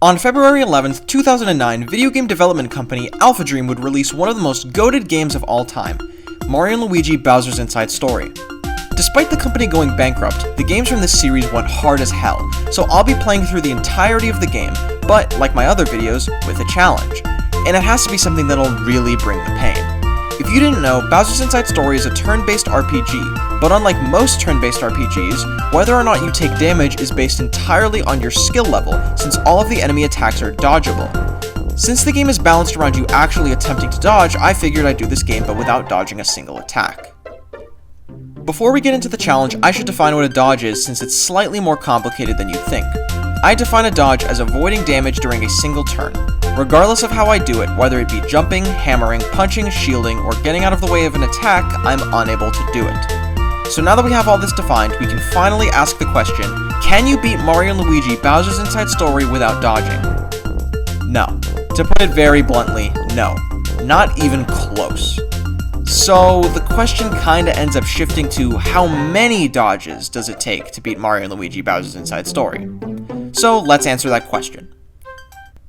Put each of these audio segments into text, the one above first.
On February 11th, 2009, video game development company Alpha Dream would release one of the most goated games of all time, Mario and Luigi Bowser's Inside Story. Despite the company going bankrupt, the games from this series went hard as hell, so I'll be playing through the entirety of the game, but, like my other videos, with a challenge. And it has to be something that'll really bring the pain. If you didn't know, Bowser's Inside Story is a turn-based RPG, but unlike most turn-based RPGs, whether or not you take damage is based entirely on your skill level, since all of the enemy attacks are dodgeable. Since the game is balanced around you actually attempting to dodge, I figured I'd do this game but without dodging a single attack. Before we get into the challenge, I should define what a dodge is since it's slightly more complicated than you'd think. I define a dodge as avoiding damage during a single turn. Regardless of how I do it, whether it be jumping, hammering, punching, shielding, or getting out of the way of an attack, I'm unable to do it. So now that we have all this defined, we can finally ask the question, can you beat Mario and Luigi Bowser's Inside Story without dodging? No. To put it very bluntly, no. Not even close. So the question kinda ends up shifting to how many dodges does it take to beat Mario and Luigi Bowser's Inside Story? So let's answer that question.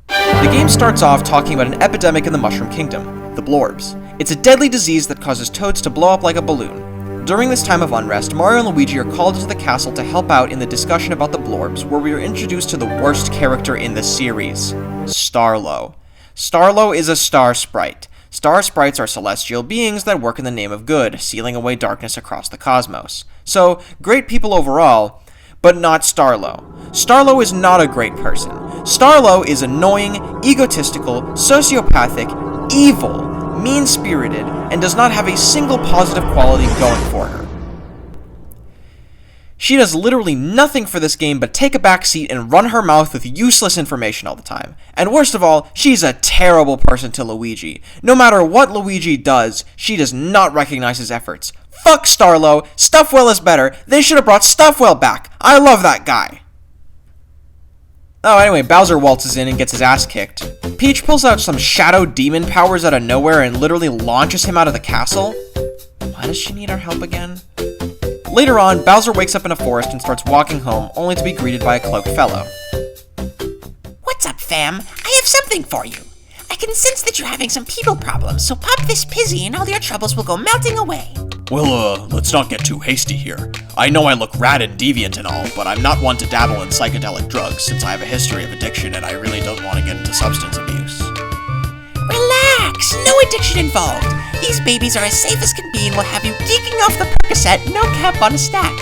The game starts off talking about an epidemic in the Mushroom Kingdom, the Blorbs. It's a deadly disease that causes toads to blow up like a balloon. During this time of unrest, Mario and Luigi are called into the castle to help out in the discussion about the Blorbs, where we are introduced to the worst character in the series, Starlo. Starlo is a star sprite. Star sprites are celestial beings that work in the name of good, sealing away darkness across the cosmos. So, great people overall, but not Starlo. Starlo is not a great person. Starlo is annoying, egotistical, sociopathic, evil, mean-spirited, and does not have a single positive quality going for her. She does literally nothing for this game but take a back seat and run her mouth with useless information all the time. And worst of all, she's a terrible person to Luigi. No matter what Luigi does, she does not recognize his efforts. Fuck Starlo, Stuffwell is better, they should have brought Stuffwell back. I love that guy. Oh, anyway, Bowser waltzes in and gets his ass kicked. Peach pulls out some shadow demon powers out of nowhere and literally launches him out of the castle. Why does she need our help again? Later on, Bowser wakes up in a forest and starts walking home, only to be greeted by a cloaked fellow. What's up, fam? I have something for you. I can sense that you're having some people problems, so pop this pizzy and all your troubles will go melting away. Well, let's not get too hasty here. I know I look rad and deviant and all, but I'm not one to dabble in psychedelic drugs since I have a history of addiction and I really don't want to get into substance abuse. Relax, no addiction involved. These babies are as safe as can be and will have you geeking off the Percocet, no cap on a stack.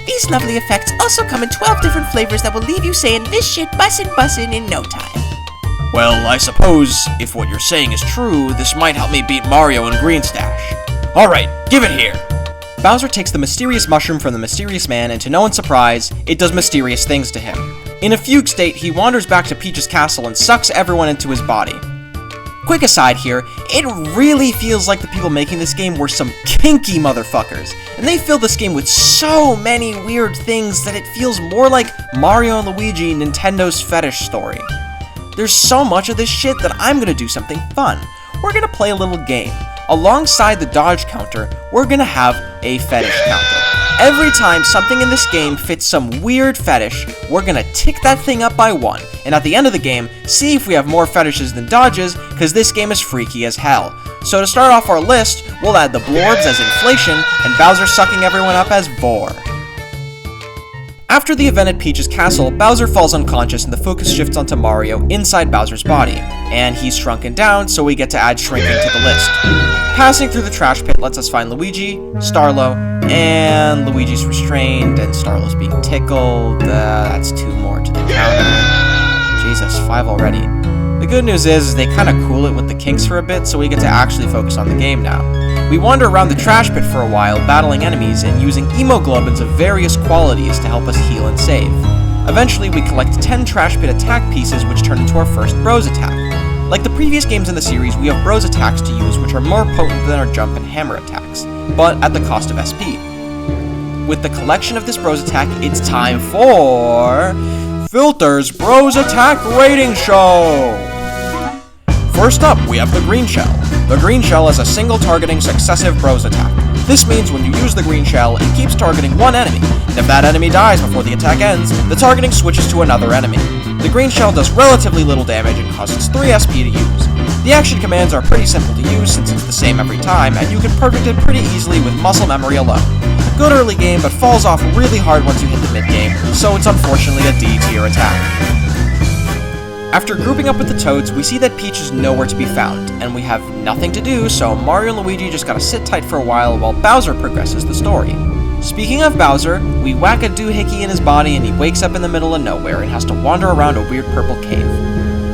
These lovely effects also come in 12 different flavors that will leave you saying this shit bussin' in no time. Well, I suppose, if what you're saying is true, this might help me beat Mario and Green Stash. Alright, give it here! Bowser takes the mysterious mushroom from the mysterious man, and to no one's surprise, it does mysterious things to him. In a fugue state, he wanders back to Peach's castle and sucks everyone into his body. Quick aside here, it really feels like the people making this game were some kinky motherfuckers, and they filled this game with so many weird things that it feels more like Mario and Luigi Nintendo's fetish story. There's so much of this shit that I'm gonna do something fun. We're gonna play a little game. Alongside the dodge counter, we're gonna have a fetish counter. Every time something in this game fits some weird fetish, we're gonna tick that thing up by 1, and at the end of the game, see if we have more fetishes than dodges, cause this game is freaky as hell. So to start off our list, we'll add the Blorbs as inflation, and Bowser sucking everyone up as vor. After the event at Peach's castle, Bowser falls unconscious and the focus shifts onto Mario inside Bowser's body, and he's shrunken down, so we get to add shrinking to the list. Passing through the trash pit lets us find Luigi, Starlo, and Luigi's restrained, and Starlo's being tickled. That's 2 more to the counter. Jesus, 5 already. The good news is they kinda cool it with the kinks for a bit, so we get to actually focus on the game now. We wander around the trash pit for a while, battling enemies and using hemoglobins of various qualities to help us heal and save. Eventually, we collect 10 trash pit attack pieces, which turn into our first Bros attack. Like the previous games in the series, we have Bros attacks to use, which are more potent than our jump and hammer attacks, but at the cost of SP. With the collection of this Bros attack, it's time for Filter's Bros Attack Rating Show! First up, we have the Green Shell. The Green Shell is a single targeting successive Bros attack. This means when you use the Green Shell, it keeps targeting one enemy, and if that enemy dies before the attack ends, the targeting switches to another enemy. The green shell does relatively little damage and costs 3 SP to use. The action commands are pretty simple to use since it's the same every time, and you can perfect it pretty easily with muscle memory alone. Good early game, but falls off really hard once you hit the mid-game, so it's unfortunately a D tier attack. After grouping up with the Toads, we see that Peach is nowhere to be found, and we have nothing to do, so Mario and Luigi just gotta sit tight for a while Bowser progresses the story. Speaking of Bowser, we whack a doohickey in his body and he wakes up in the middle of nowhere and has to wander around a weird purple cave.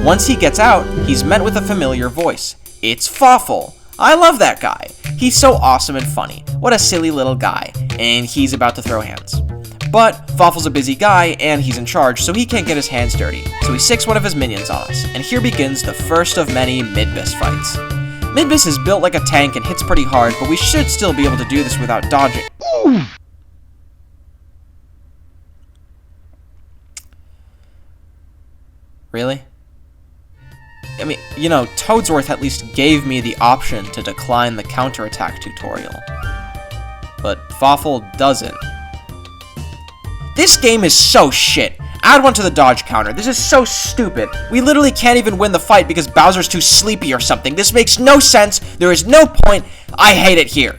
Once he gets out, he's met with a familiar voice. It's Fawful. I love that guy. He's so awesome and funny. What a silly little guy. And he's about to throw hands. But Fawful's a busy guy and he's in charge, so he can't get his hands dirty. So he sicks one of his minions on us, and here begins the first of many Midbus fights. Midbus is built like a tank and hits pretty hard, but we should still be able to do this without dodging. Really? I mean, you know, Toadsworth at least gave me the option to decline the counterattack tutorial. But Fawful doesn't. This game is so shit. Add one to the dodge counter. This is so stupid. We literally can't even win the fight because Bowser's too sleepy or something. This makes no sense. There is no point. I hate it here.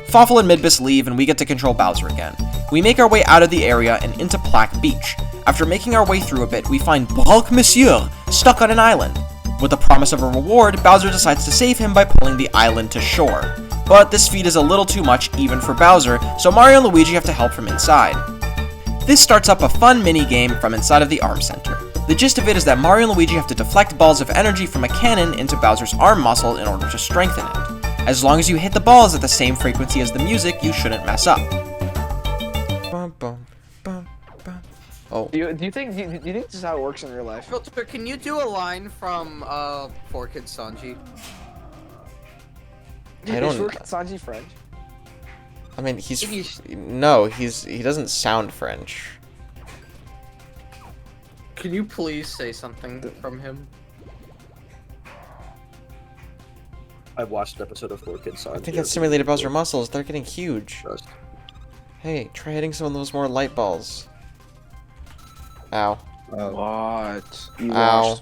Fawful and Midbus leave and we get to control Bowser again. We make our way out of the area and into Plaque Beach. After making our way through a bit, we find Brock Monsieur stuck on an island. With the promise of a reward, Bowser decides to save him by pulling the island to shore. But this feat is a little too much even for Bowser, so Mario and Luigi have to help from inside. This starts up a fun mini-game from inside of the arm center. The gist of it is that Mario and Luigi have to deflect balls of energy from a cannon into Bowser's arm muscle in order to strengthen it. As long as you hit the balls at the same frequency as the music, you shouldn't mess up. Oh. Do you think this is how it works in real life? Filter, can you do a line from 4Kids Sanji? I don't. Is Sanji French? I mean, he doesn't sound French. Can you please say something from him? I've watched an episode of 4Kids Sanji. I think that's simulated Bowser muscles. They're getting huge. Hey, try hitting some of those more light balls. Ow. What? You Ow.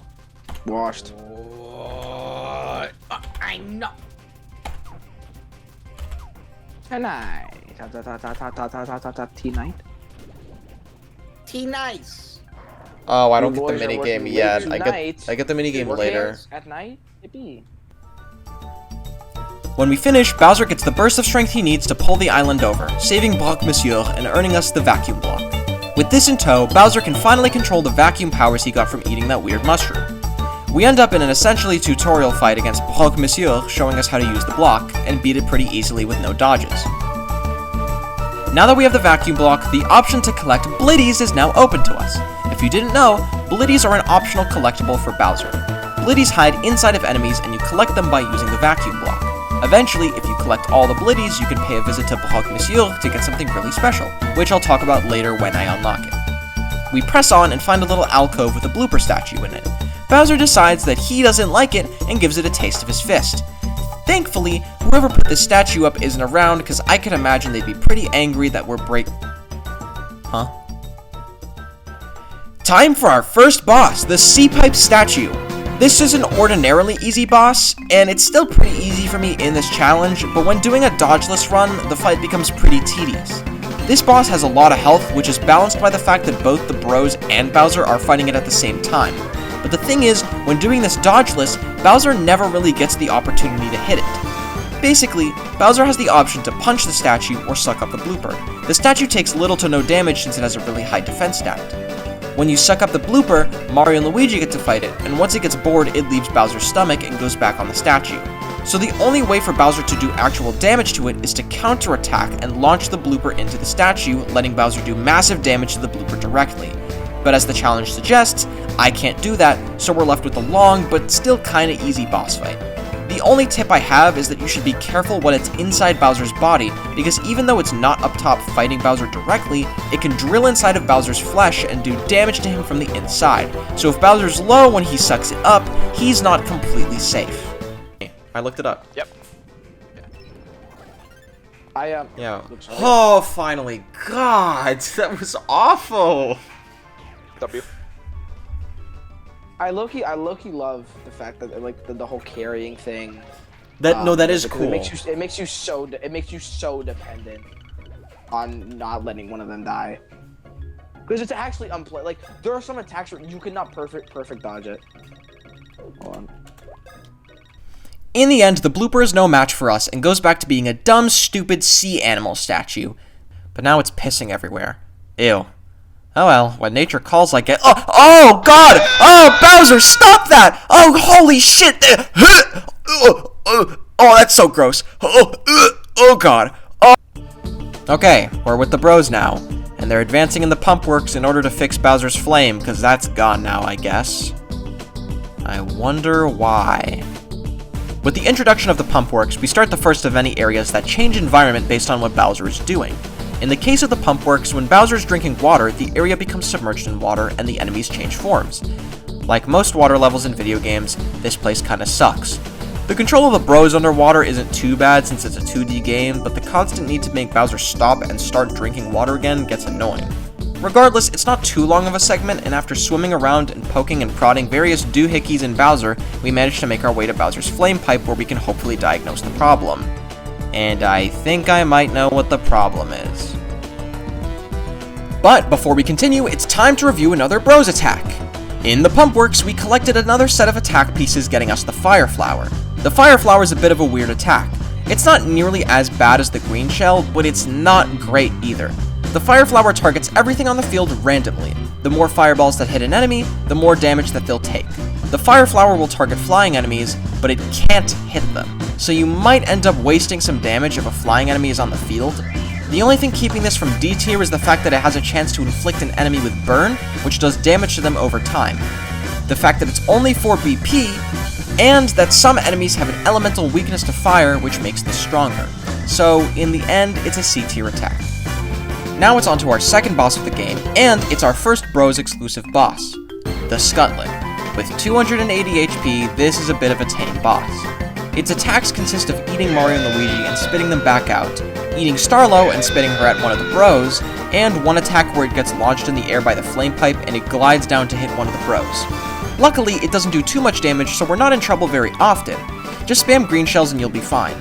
washed. What? I'm not. Tonight. T-night. T-nice. Oh, I don't get You the boys are minigame working yet. late I get the minigame Work later. hands at night? Yippee. When we finish, Bowser gets the burst of strength he needs to pull the island over, saving Brock Monsieur and earning us the vacuum block. With this in tow, Bowser can finally control the vacuum powers he got from eating that weird mushroom. We end up in an essentially tutorial fight against Brock Monsieur, showing us how to use the block, and beat it pretty easily with no dodges. Now that we have the vacuum block, the option to collect Blitties is now open to us. If you didn't know, Blitties are an optional collectible for Bowser. Blitties hide inside of enemies and you collect them by using the vacuum block. Eventually, if you collect all the Blitties, you can pay a visit to Brock Monsieur to get something really special, which I'll talk about later when I unlock it. We press on and find a little alcove with a blooper statue in it. Bowser decides that he doesn't like it and gives it a taste of his fist. Thankfully, whoever put this statue up isn't around because I can imagine they'd be pretty angry that we're Huh? Time for our first boss, the Sea-Pipe statue. This is an ordinarily easy boss, and it's still pretty easy for me in this challenge, but when doing a dodgeless run, the fight becomes pretty tedious. This boss has a lot of health, which is balanced by the fact that both the Bros and Bowser are fighting it at the same time. But the thing is, when doing this dodgeless, Bowser never really gets the opportunity to hit it. Basically, Bowser has the option to punch the statue or suck up the blooper. The statue takes little to no damage since it has a really high defense stat. When you suck up the blooper, Mario and Luigi get to fight it, and once it gets bored, it leaves Bowser's stomach and goes back on the statue. So the only way for Bowser to do actual damage to it is to counterattack and launch the blooper into the statue, letting Bowser do massive damage to the blooper directly. But as the challenge suggests, I can't do that, so we're left with a long but still kinda easy boss fight. The only tip I have is that you should be careful when it's inside Bowser's body, because even though it's not up top fighting Bowser directly, it can drill inside of Bowser's flesh and do damage to him from the inside. So if Bowser's low when he sucks it up, he's not completely safe. I looked it up. Yep. Yeah. Oh, finally. God, that was awful. W. I low-key love the fact that like the whole carrying thing. That is because cool. It makes you so dependent on not letting one of them die. Because it's actually like there are some attacks where you cannot perfect dodge it. Hold on. In the end, the blooper is no match for us and goes back to being a dumb, stupid sea animal statue. But now it's pissing everywhere. Ew. Oh well, when nature calls like it. Oh god! Oh, Bowser, stop that! Oh, holy shit! Oh, that's so gross. Oh god. Oh. Okay, we're with the bros now, and they're advancing in the pump works in order to fix Bowser's flame, because that's gone now, I guess. I wonder why. With the introduction of the pump works, we start the first of many areas that change environment based on what Bowser is doing. In the case of the pump works, when Bowser is drinking water, the area becomes submerged in water and the enemies change forms. Like most water levels in video games, this place kinda sucks. The control of the bros underwater isn't too bad since it's a 2D game, but the constant need to make Bowser stop and start drinking water again gets annoying. Regardless, it's not too long of a segment, and after swimming around and poking and prodding various doohickeys in Bowser, we manage to make our way to Bowser's flame pipe where we can hopefully diagnose the problem. And I think I might know what the problem is. But before we continue, it's time to review another bros attack. In the pump works, we collected another set of attack pieces getting us the Fire Flower. The Fire Flower is a bit of a weird attack. It's not nearly as bad as the green shell, but it's not great either. The Fire Flower targets everything on the field randomly. The more fireballs that hit an enemy, the more damage that they'll take. The Fire Flower will target flying enemies, but it can't hit them, so you might end up wasting some damage if a flying enemy is on the field. The only thing keeping this from D tier is the fact that it has a chance to inflict an enemy with burn, which does damage to them over time. The fact that it's only 4 BP, and that some enemies have an elemental weakness to fire, which makes this stronger. So, in the end, it's a C tier attack. Now it's on to our second boss of the game, and it's our first Bros exclusive boss, the Scutlet. With 280 HP, this is a bit of a tame boss. Its attacks consist of eating Mario and Luigi and spitting them back out, eating Starlo and spitting her at one of the bros, and one attack where it gets launched in the air by the flame pipe and it glides down to hit one of the bros. Luckily, it doesn't do too much damage, so we're not in trouble very often. Just spam green shells and you'll be fine.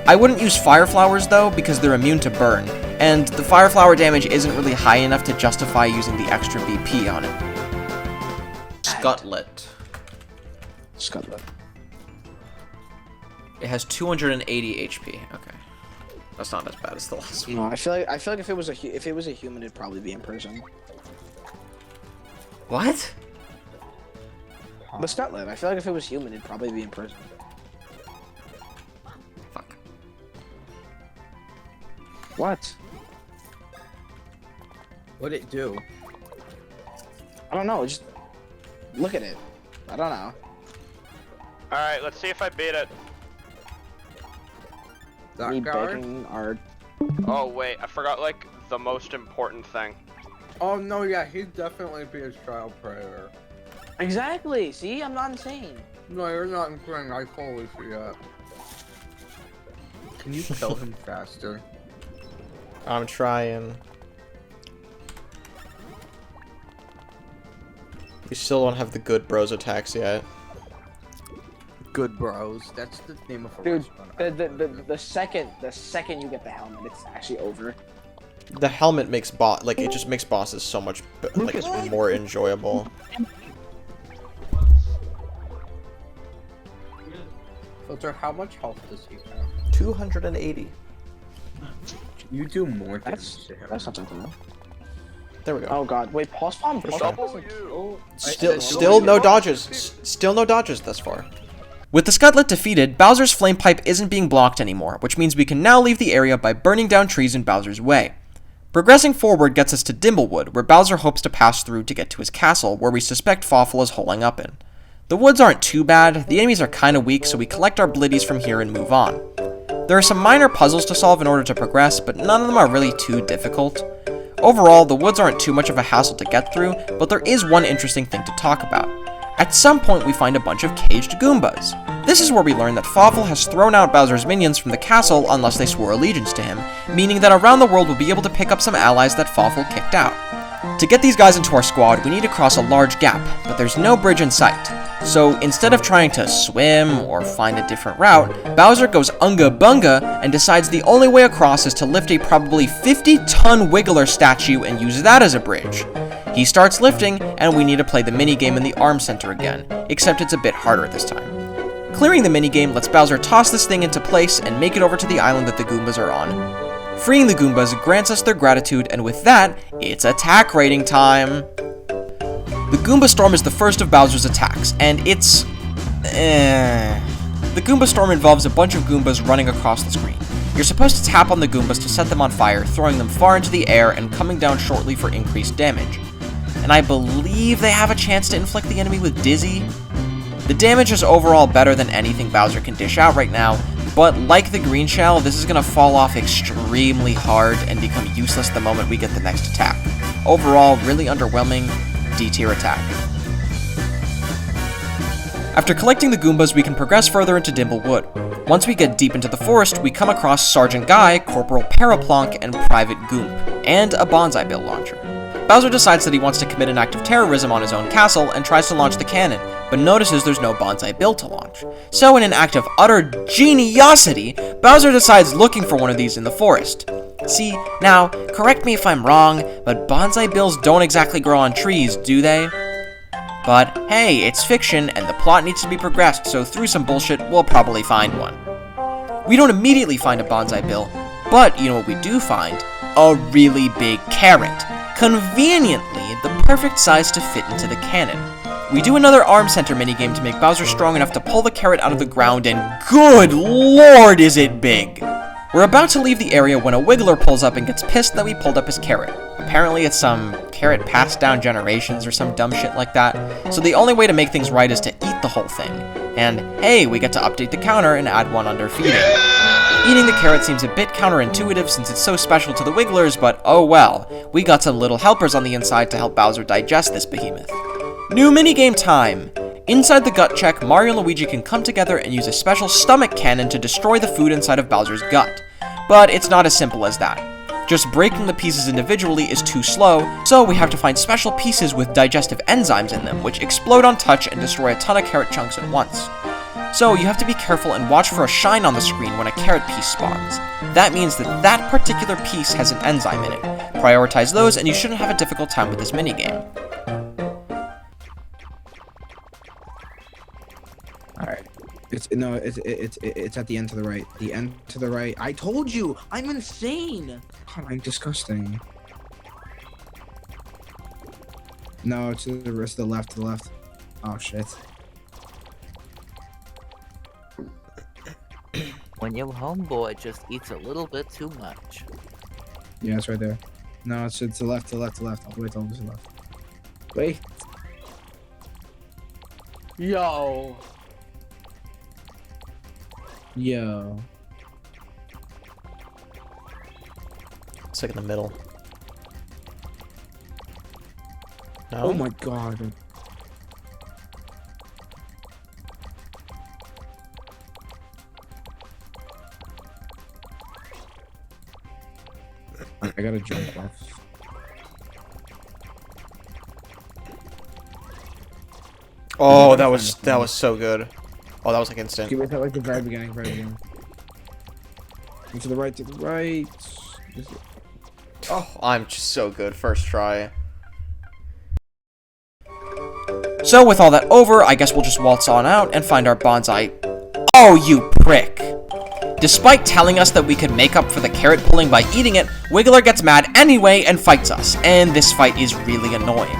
I wouldn't use Fire Flowers though, because they're immune to burn, and the Fire Flower damage isn't really high enough to justify using the extra BP on it. Scutlet. Scutlet. It has 280 HP. Okay, that's not as bad as the last one. No, I feel like if it was a human, it'd probably be in prison. What? The Scutlet. I feel like if it was human, it'd probably be in prison. Fuck. What? What'd it do? I don't know. Just look at it. I don't know. Alright, let's see if I beat it. Me That guard? begging our. Oh wait, I forgot like the most important thing. Oh no, yeah, he'd definitely be a child predator. Exactly. See, I'm not insane. No, you're not insane. I totally see that. Can you kill him faster? I'm trying. We still don't have the good bros attacks yet. Good bros. That's the name of a Dude, restaurant. the second you get the helmet, it's actually over. The helmet makes it just makes bosses so much more enjoyable. Filter, how much health does he have? 280. You do more damage to him. That's not something. There we go. Oh god, wait, pause palm. Pause palm doesn't kill. Still no dodges. Still no dodges thus far. With the Scutlet defeated, Bowser's flame pipe isn't being blocked anymore, which means we can now leave the area by burning down trees in Bowser's way. Progressing forward gets us to Dimble Wood, where Bowser hopes to pass through to get to his castle, where we suspect Fawful is holing up in. The woods aren't too bad, the enemies are kinda weak, so we collect our blitties from here and move on. There are some minor puzzles to solve in order to progress, but none of them are really too difficult. Overall, the woods aren't too much of a hassle to get through, but there is one interesting thing to talk about. At some point, we find a bunch of caged Goombas. This is where we learn that Fawful has thrown out Bowser's minions from the castle unless they swore allegiance to him, meaning that around the world we'll be able to pick up some allies that Fawful kicked out. To get these guys into our squad, we need to cross a large gap, but there's no bridge in sight. So instead of trying to swim or find a different route, Bowser goes unga bunga and decides the only way across is to lift a probably 50-ton Wiggler statue and use that as a bridge. He starts lifting, and we need to play the minigame in the Arm Center again, except it's a bit harder this time. Clearing the minigame lets Bowser toss this thing into place and make it over to the island that the Goombas are on. Freeing the Goombas grants us their gratitude, and with that, it's attack rating time! The Goomba Storm is the first of Bowser's attacks, and it's... The Goomba Storm involves a bunch of Goombas running across the screen. You're supposed to tap on the Goombas to set them on fire, throwing them far into the air and coming down shortly for increased damage. And I believe they have a chance to inflict the enemy with Dizzy. The damage is overall better than anything Bowser can dish out right now, but like the green shell, this is going to fall off extremely hard and become useless the moment we get the next attack. Overall, really underwhelming, D-tier attack. After collecting the Goombas, we can progress further into Dimble Wood. Once we get deep into the forest, we come across Sergeant Guy, Corporal Paraplonk, and Private Goomp, and a Bonsai Bill launcher. Bowser decides that he wants to commit an act of terrorism on his own castle and tries to launch the cannon, but notices there's no Bonsai Bill to launch. So in an act of utter geniosity, Bowser decides looking for one of these in the forest. See, now, correct me if I'm wrong, but Bonsai Bills don't exactly grow on trees, do they? But hey, it's fiction and the plot needs to be progressed, so through some bullshit, we'll probably find one. We don't immediately find a Bonsai Bill, but you know what we do find? A really big carrot. Conveniently, the perfect size to fit into the cannon. We do another Arm Center minigame to make Bowser strong enough to pull the carrot out of the ground, and good lord is it big! We're about to leave the area when a Wiggler pulls up and gets pissed that we pulled up his carrot. Apparently it's some carrot passed down generations or some dumb shit like that, so the only way to make things right is to eat the whole thing. And hey, we get to update the counter and add one under feeding. Eating the carrot seems a bit counterintuitive since it's so special to the Wigglers, but oh well, we got some little helpers on the inside to help Bowser digest this behemoth. New minigame time! Inside the gut check, Mario and Luigi can come together and use a special stomach cannon to destroy the food inside of Bowser's gut. But it's not as simple as that. Just breaking the pieces individually is too slow, so we have to find special pieces with digestive enzymes in them, which explode on touch and destroy a ton of carrot chunks at once. So you have to be careful and watch for a shine on the screen when a carrot piece spawns. That means that that particular piece has an enzyme in it. Prioritize those and you shouldn't have a difficult time with this minigame. Alright. It's at the end to the right. The end to the right. I told you! I'm insane! God, I'm disgusting. No, it's to the rest of the left, to the left. Oh shit. When your homeboy just eats a little bit too much. Yeah, it's right there. No, it's to the left, to the left, to the left. All the way to the left. Wait. Yo. Yo. It's like in the middle. No? Oh my god. I gotta jump off. Oh, that was so good. Oh, that was like instant. Okay, wait till like the very beginning, And to the right, to the right. Oh, I'm just so good. First try. So with all that over, I guess we'll just waltz on out and find our bonsai. Oh, you prick! Despite telling us that we could make up for the carrot pulling by eating it, Wiggler gets mad anyway and fights us, and this fight is really annoying.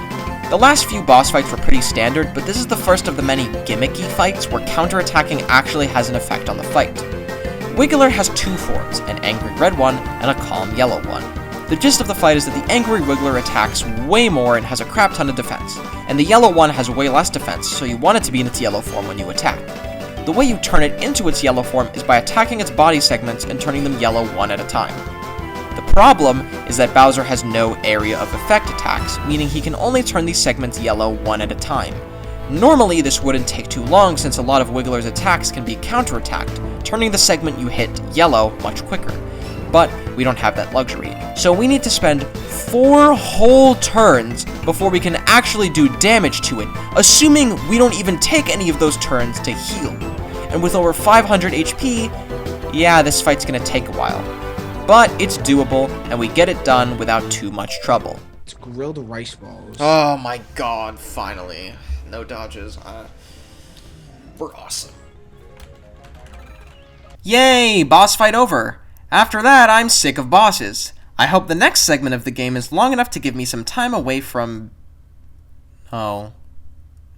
The last few boss fights were pretty standard, but this is the first of the many gimmicky fights where counterattacking actually has an effect on the fight. Wiggler has two forms, an angry red one and a calm yellow one. The gist of the fight is that the angry Wiggler attacks way more and has a crap ton of defense, and the yellow one has way less defense, so you want it to be in its yellow form when you attack. The way you turn it into its yellow form is by attacking its body segments and turning them yellow one at a time. The problem is that Bowser has no area of effect attacks, meaning he can only turn these segments yellow one at a time. Normally, this wouldn't take too long since a lot of Wiggler's attacks can be counterattacked, turning the segment you hit yellow much quicker. but we don't have that luxury. So we need to spend 4 whole turns before we can actually do damage to it, assuming we don't even take any of those turns to heal. And with over 500 HP, yeah, this fight's gonna take a while. But it's doable, and we get it done without too much trouble. It's grilled rice balls. Oh my god, finally. No dodges. We're awesome. Yay, boss fight over. After that, I'm sick of bosses. I hope the next segment of the game is long enough to give me some time away from... Oh.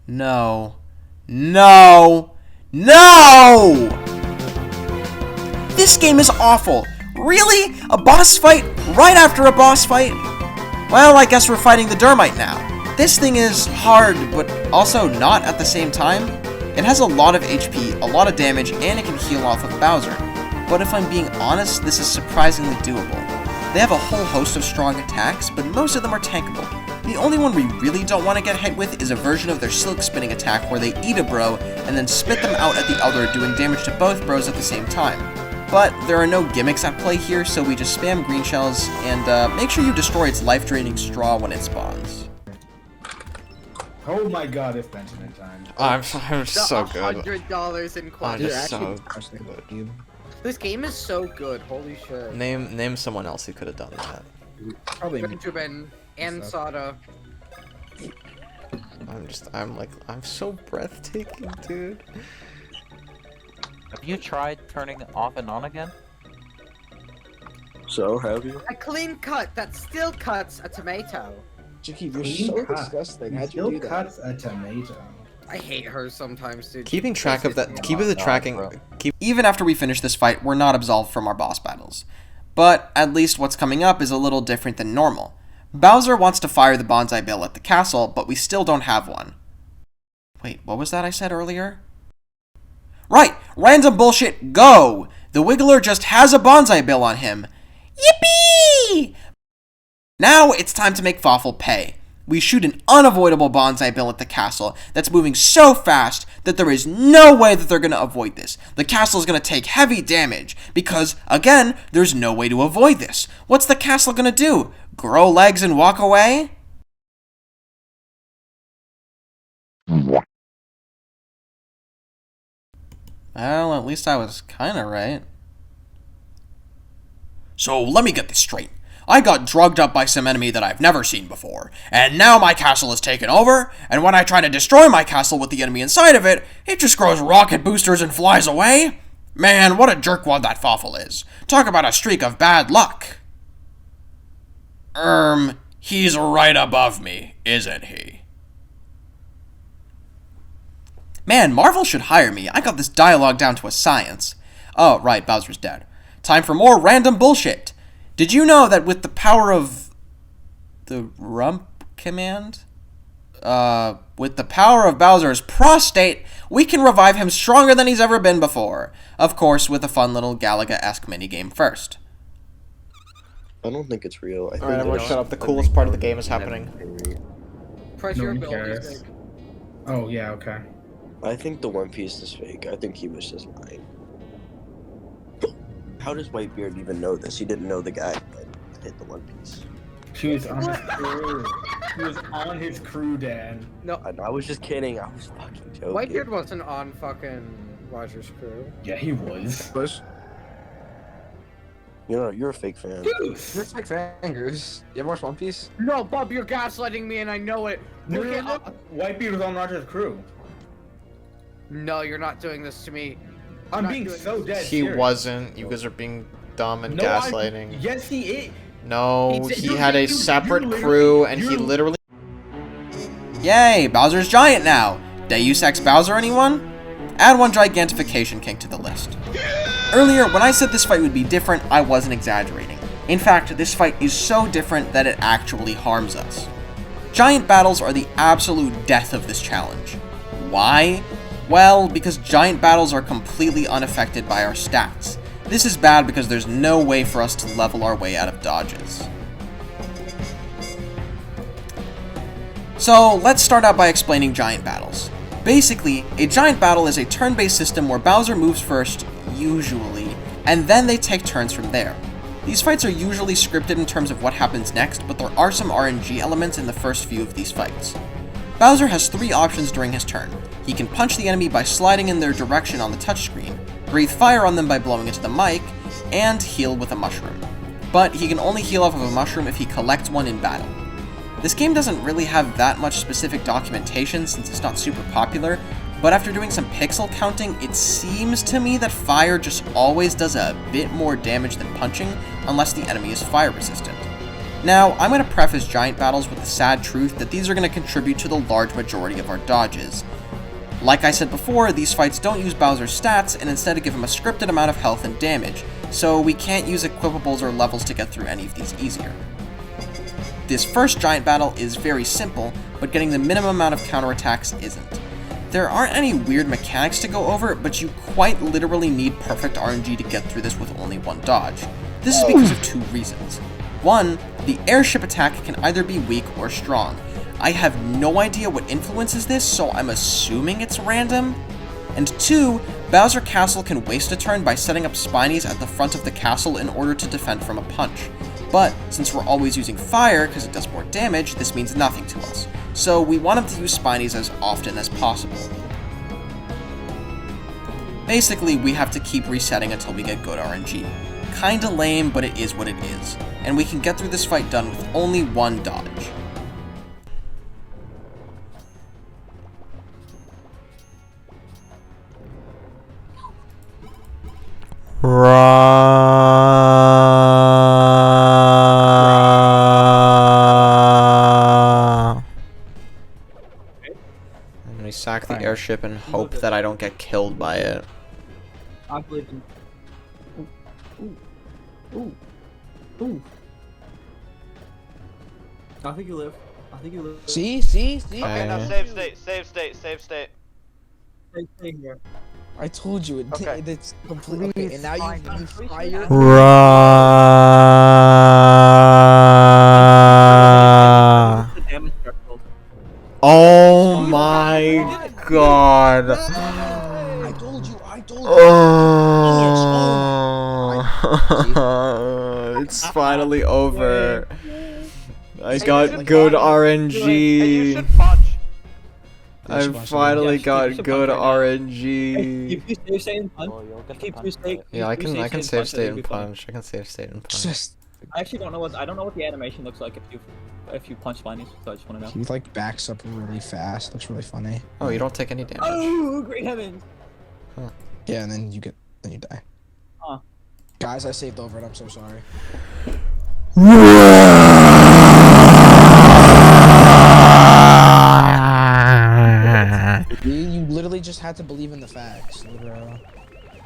No. No! No! This game is awful. Really? A boss fight right after a boss fight? Well, I guess we're fighting the Dermite now. This thing is hard, but also not at the same time. It has a lot of HP, a lot of damage, and it can heal off of Bowser. But if I'm being honest, this is surprisingly doable. They have a whole host of strong attacks, but most of them are tankable. The only one we really don't want to get hit with is a version of their silk spinning attack where they eat a bro and then spit them out at the other, doing damage to both bros at the same time. But there are no gimmicks at play here, so we just spam green shells and make sure you destroy its life-draining straw when it spawns. Oh my god, it's Benjamin time. I'm so good. $100 in I'm quantity. just so good. This game is so good. Holy shit. Name someone else who could have done that. Probably me. Benjamin and Sada. I'm so breathtaking, dude. Have you tried turning it off and on again? So, have you? A clean cut that still cuts a tomato. Jakey, you're so disgusting. How'd you do that? Cuts a tomato. I hate her sometimes, dude. Keeping track of that, even after we finish this fight, we're not absolved from our boss battles. But at least what's coming up is a little different than normal. Bowser wants to fire the bonsai bill at the castle, but we still don't have one. Wait, what was that I said earlier? Right! Random bullshit, go! The Wiggler just has a bonsai bill on him. Yippee! Now it's time to make Fawful pay. We shoot an unavoidable bonsai bill at the castle that's moving so fast that there is no way that they're going to avoid this. The castle is going to take heavy damage because, again, there's no way to avoid this. What's the castle going to do? Grow legs and walk away? Well, at least I was kind of right. So let me get this straight. I got drugged up by some enemy that I've never seen before, and now my castle is taken over, and when I try to destroy my castle with the enemy inside of it, it just grows rocket boosters and flies away? Man, what a jerkwad that Fawful is. Talk about a streak of bad luck. He's right above me, isn't he? Man, Marvel should hire me. I got this dialogue down to a science. Oh, right, Bowser's dead. Time for more random bullshit. Did you know that with the power of the rump command? With the power of Bowser's prostate, we can revive him stronger than he's ever been before. Of course, with a fun little Galaga-esque minigame first. I don't think it's real. I think Alright, everyone shut up. The coolest part of the game is happening. Press No your one abilities. cares. Oh, yeah, okay. I think the One Piece is fake. I think he was just lying. How does Whitebeard even know this? He didn't know the guy that hit the One Piece. She was on his crew. She was on his crew, Dan. No, I was just kidding. I was fucking joking. Whitebeard wasn't on fucking Roger's crew. Yeah, he was. You're a fake fan. You're sick fingers. You ever watch One Piece? No, Bob, you're gaslighting me and I know it. No, Look no, at- no. Whitebeard was on Roger's crew. No, you're not doing this to me. I'm not being doing so this. dead He serious. wasn't. You guys are being dumb and No, gaslighting. Yes, he is. No, He- he you- had a you separate literally- crew, and he you- literally... Yay, Bowser's giant now! Deus Ex Bowser, anyone? Add one gigantification kink to the list. Earlier, when I said this fight would be different, I wasn't exaggerating. In fact, this fight is so different that it actually harms us. Giant battles are the absolute death of this challenge. Why? Well, because giant battles are completely unaffected by our stats. This is bad because there's no way for us to level our way out of dodges. So, let's start out by explaining giant battles. Basically, a giant battle is a turn-based system where Bowser moves first, usually, and then they take turns from there. These fights are usually scripted in terms of what happens next, but there are some RNG elements in the first few of these fights. Bowser has 3 options during his turn. He can punch the enemy by sliding in their direction on the touchscreen, breathe fire on them by blowing into the mic, and heal with a mushroom. But he can only heal off of a mushroom if he collects one in battle. This game doesn't really have that much specific documentation since it's not super popular, but after doing some pixel counting, it seems to me that fire just always does a bit more damage than punching, unless the enemy is fire resistant. Now, I'm going to preface giant battles with the sad truth that these are going to contribute to the large majority of our dodges. Like I said before, these fights don't use Bowser's stats and instead give him a scripted amount of health and damage, so we can't use equipables or levels to get through any of these easier. This first giant battle is very simple, but getting the minimum amount of counterattacks isn't. There aren't any weird mechanics to go over, but you quite literally need perfect RNG to get through this with only one dodge. This is because of 2 reasons. 1, the airship attack can either be weak or strong. I have no idea what influences this, so I'm assuming it's random. And 2, Bowser Castle can waste a turn by setting up spinies at the front of the castle in order to defend from a punch. But since we're always using fire because it does more damage, this means nothing to us. So we want him to use spinies as often as possible. Basically, we have to keep resetting until we get good RNG. Kinda lame, but it is what it is. And we can get through this fight done with only one dodge. And we sack the airship and hope that I don't get killed by it. I believe in. Ooh. I think you live. See? Okay, now save state. Stay here. I told you, Okay. it's completely okay, and now you fire. Oh my god. I told you. It's finally over. I got should good punch. Hey, you RNG. should punch. I finally got should good punch right RNG. If you save state and punch, Well, you'll get the keep punch your state. right. Yeah, I can save state it'll and be fine. punch. I can save state and punch. Just I actually don't know what the animation looks like if you punch spinies, so I just want to know. He like backs up really fast. Looks really funny. Oh, you don't take any damage. Oh, great heavens! Yeah, and then you die. Huh. Guys, I saved over it. I'm so sorry. You literally just had to believe in the facts, bro.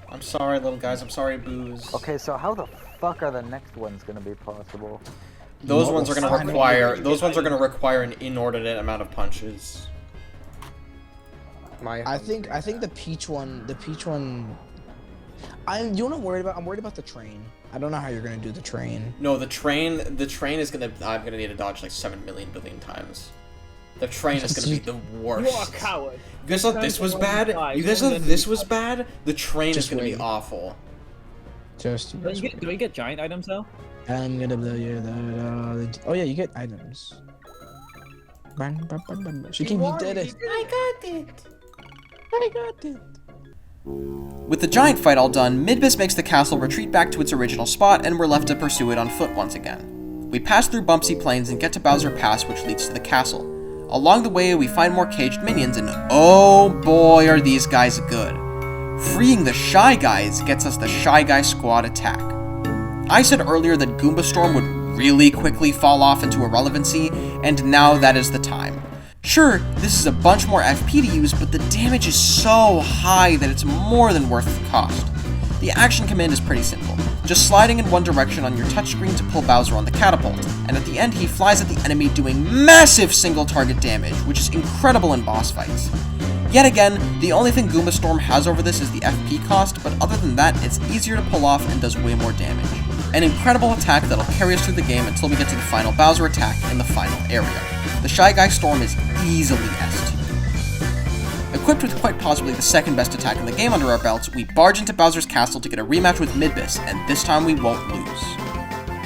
I'm sorry, little guys. I'm sorry, Booze. Okay, so how the fuck are the next ones gonna be possible? Those No, ones are gonna fine. require. Those ones are gonna require an inordinate amount of punches. I think the peach one. You know what I'm worried about? I'm worried about the train. I don't know how you're gonna do the train. No, the train is gonna. I'm gonna need to dodge like 7 million billion times. The train is gonna be the worst. You are a coward. You guys thought this was bad? You guys thought this was bad? The train is gonna be awful. Just. Do we get giant items though? I'm gonna blow your load. Oh yeah, you get items. Shiki, you did it. I got it. With the giant fight all done, Midbus makes the castle retreat back to its original spot, and we're left to pursue it on foot once again. We pass through bumpsy plains and get to Bowser Pass, which leads to the castle. Along the way, we find more caged minions, and oh boy are these guys good. Freeing the Shy Guys gets us the Shy Guy Squad attack. I said earlier that Goomba Storm would really quickly fall off into irrelevancy, and now that is the time. Sure, this is a bunch more FP to use, but the damage is so high that it's more than worth the cost. The action command is pretty simple, just sliding in one direction on your touchscreen to pull Bowser on the catapult, and at the end he flies at the enemy doing massive single target damage, which is incredible in boss fights. Yet again, the only thing Goomba Storm has over this is the FP cost, but other than that, it's easier to pull off and does way more damage. An incredible attack that'll carry us through the game until we get to the final Bowser attack in the final area. The Shy Guy Storm is easily S tier. Equipped with quite possibly the second best attack in the game under our belts, we barge into Bowser's castle to get a rematch with Midbus, and this time we won't lose.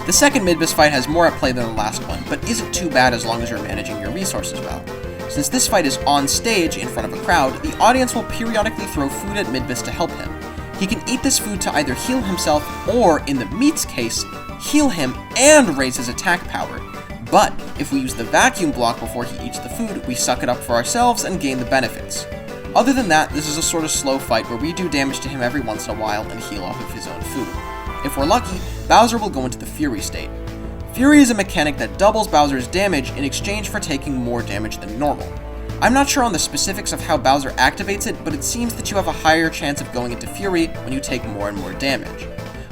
The second Midbus fight has more at play than the last one, but isn't too bad as long as you're managing your resources well. Since this fight is on stage in front of a crowd, the audience will periodically throw food at Midbus to help him. He can eat this food to either heal himself or, in the meat's case, heal him and raise his attack power. But if we use the vacuum block before he eats the food, we suck it up for ourselves and gain the benefits. Other than that, this is a sort of slow fight where we do damage to him every once in a while and heal off of his own food. If we're lucky, Bowser will go into the Fury state. Fury is a mechanic that doubles Bowser's damage in exchange for taking more damage than normal. I'm not sure on the specifics of how Bowser activates it, but it seems that you have a higher chance of going into Fury when you take more and more damage.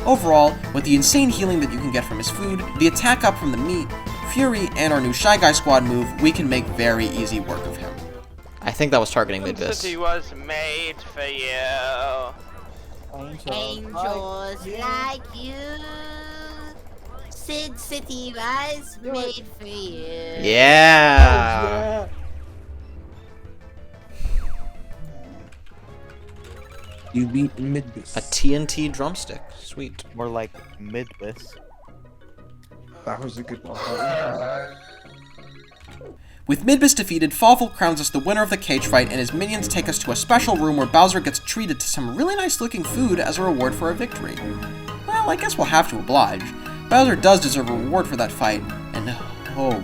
Overall, with the insane healing that you can get from his food, the attack up from the meat, Fury, and our new Shy Guy Squad move, we can make very easy work of him. I think that was targeting Midbus. City was made for you. Angels like you. Sid City was made for you. Yeah! You beat Midbus. A TNT drumstick. Sweet. More like Midbus. That was a good one. With Midbus defeated, Fawful crowns us the winner of the cage fight, and his minions take us to a special room where Bowser gets treated to some really nice looking food as a reward for our victory. Well, I guess we'll have to oblige. Bowser does deserve a reward for that fight, and oh,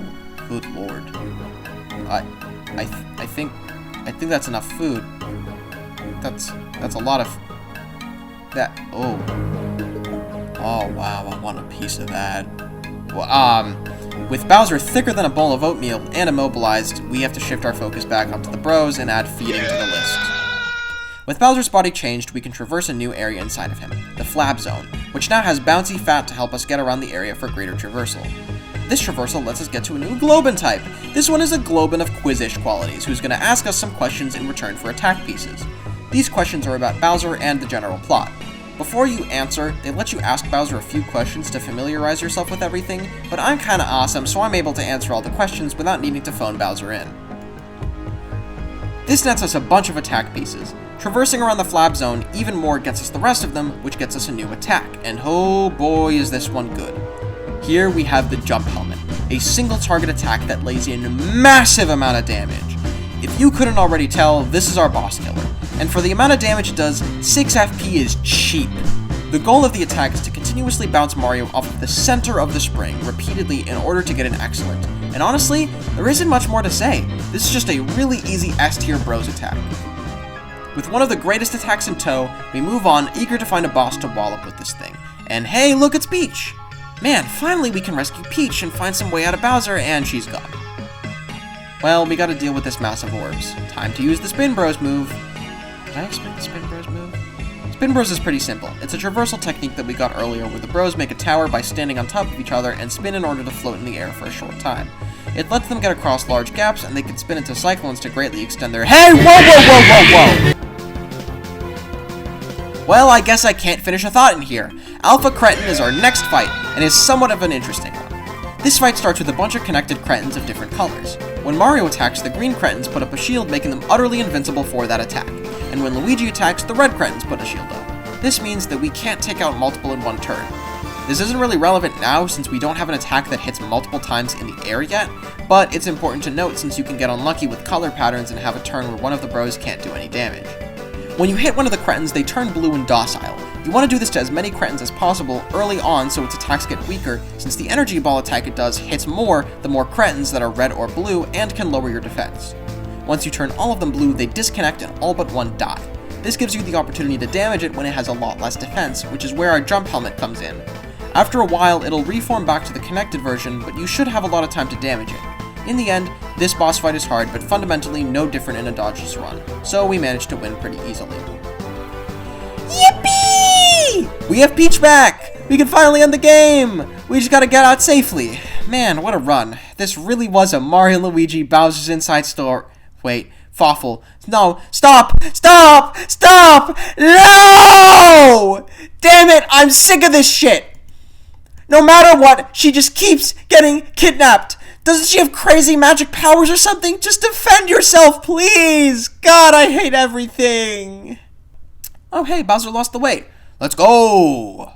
good lord. I think that's enough food. That's a lot of that. Oh wow, I want a piece of that. Well, with Bowser thicker than a bowl of oatmeal and immobilized, we have to shift our focus back onto the bros and add feeding to the list. With Bowser's body changed, we can traverse a new area inside of him, the flab zone, which now has bouncy fat to help us get around the area for greater traversal. This traversal lets us get to a new Globin type. This one is a Globin of quiz-ish qualities, who's going to ask us some questions in return for attack pieces. These questions are about Bowser and the general plot. Before you answer, they let you ask Bowser a few questions to familiarize yourself with everything, but I'm kinda awesome, so I'm able to answer all the questions without needing to phone Bowser in. This nets us a bunch of attack pieces. Traversing around the flab zone even more gets us the rest of them, which gets us a new attack, and oh boy is this one good. Here we have the Jump Helmet, a single target attack that lays in a massive amount of damage. If you couldn't already tell, this is our boss killer, and for the amount of damage it does, 6 FP is cheap. The goal of the attack is to continuously bounce Mario off of the center of the spring repeatedly in order to get an excellent, and honestly, there isn't much more to say. This is just a really easy S-tier bros attack. With one of the greatest attacks in tow, we move on, eager to find a boss to wallop with this thing. And hey, look, it's Peach! Man, finally we can rescue Peach and find some way out of Bowser, and she's gone. Well, we gotta deal with this mass of orbs. Time to use the Spin Bros move. Did I expect the Spin Bros move? Spin Bros is pretty simple. It's a traversal technique that we got earlier where the bros make a tower by standing on top of each other and spin in order to float in the air for a short time. It lets them get across large gaps, and they can spin into cyclones to greatly extend their— Hey! Whoa! Well, I guess I can't finish a thought in here. Alpha Kretin is our next fight, and is somewhat of an interesting one. This fight starts with a bunch of connected Kretins of different colors. When Mario attacks, the green Kretins put up a shield, making them utterly invincible for that attack. And when Luigi attacks, the red Kretins put a shield up. This means that we can't take out multiple in one turn. This isn't really relevant now since we don't have an attack that hits multiple times in the air yet, but it's important to note since you can get unlucky with color patterns and have a turn where one of the bros can't do any damage. When you hit one of the Kretins, they turn blue and docile. You want to do this to as many Kretins as possible early on so its attacks get weaker, since the energy ball attack it does hits more the more Kretins that are red or blue and can lower your defense. Once you turn all of them blue, they disconnect and all but one die. This gives you the opportunity to damage it when it has a lot less defense, which is where our Jump Helmet comes in. After a while, it'll reform back to the connected version, but you should have a lot of time to damage it. In the end, this boss fight is hard, but fundamentally no different in a Dodgeless run, so we managed to win pretty easily. Yippee! We have Peach back! We can finally end the game! We just gotta get out safely. Man, what a run. This really was a Mario and Luigi Bowser's Inside Story. Wait, Fawful. No, stop! Stop! Stop! No! Damn it, I'm sick of this shit! No matter what, she just keeps getting kidnapped. Doesn't she have crazy magic powers or something? Just defend yourself, please! God, I hate everything. Oh, hey, Bowser lost the weight. Let's go!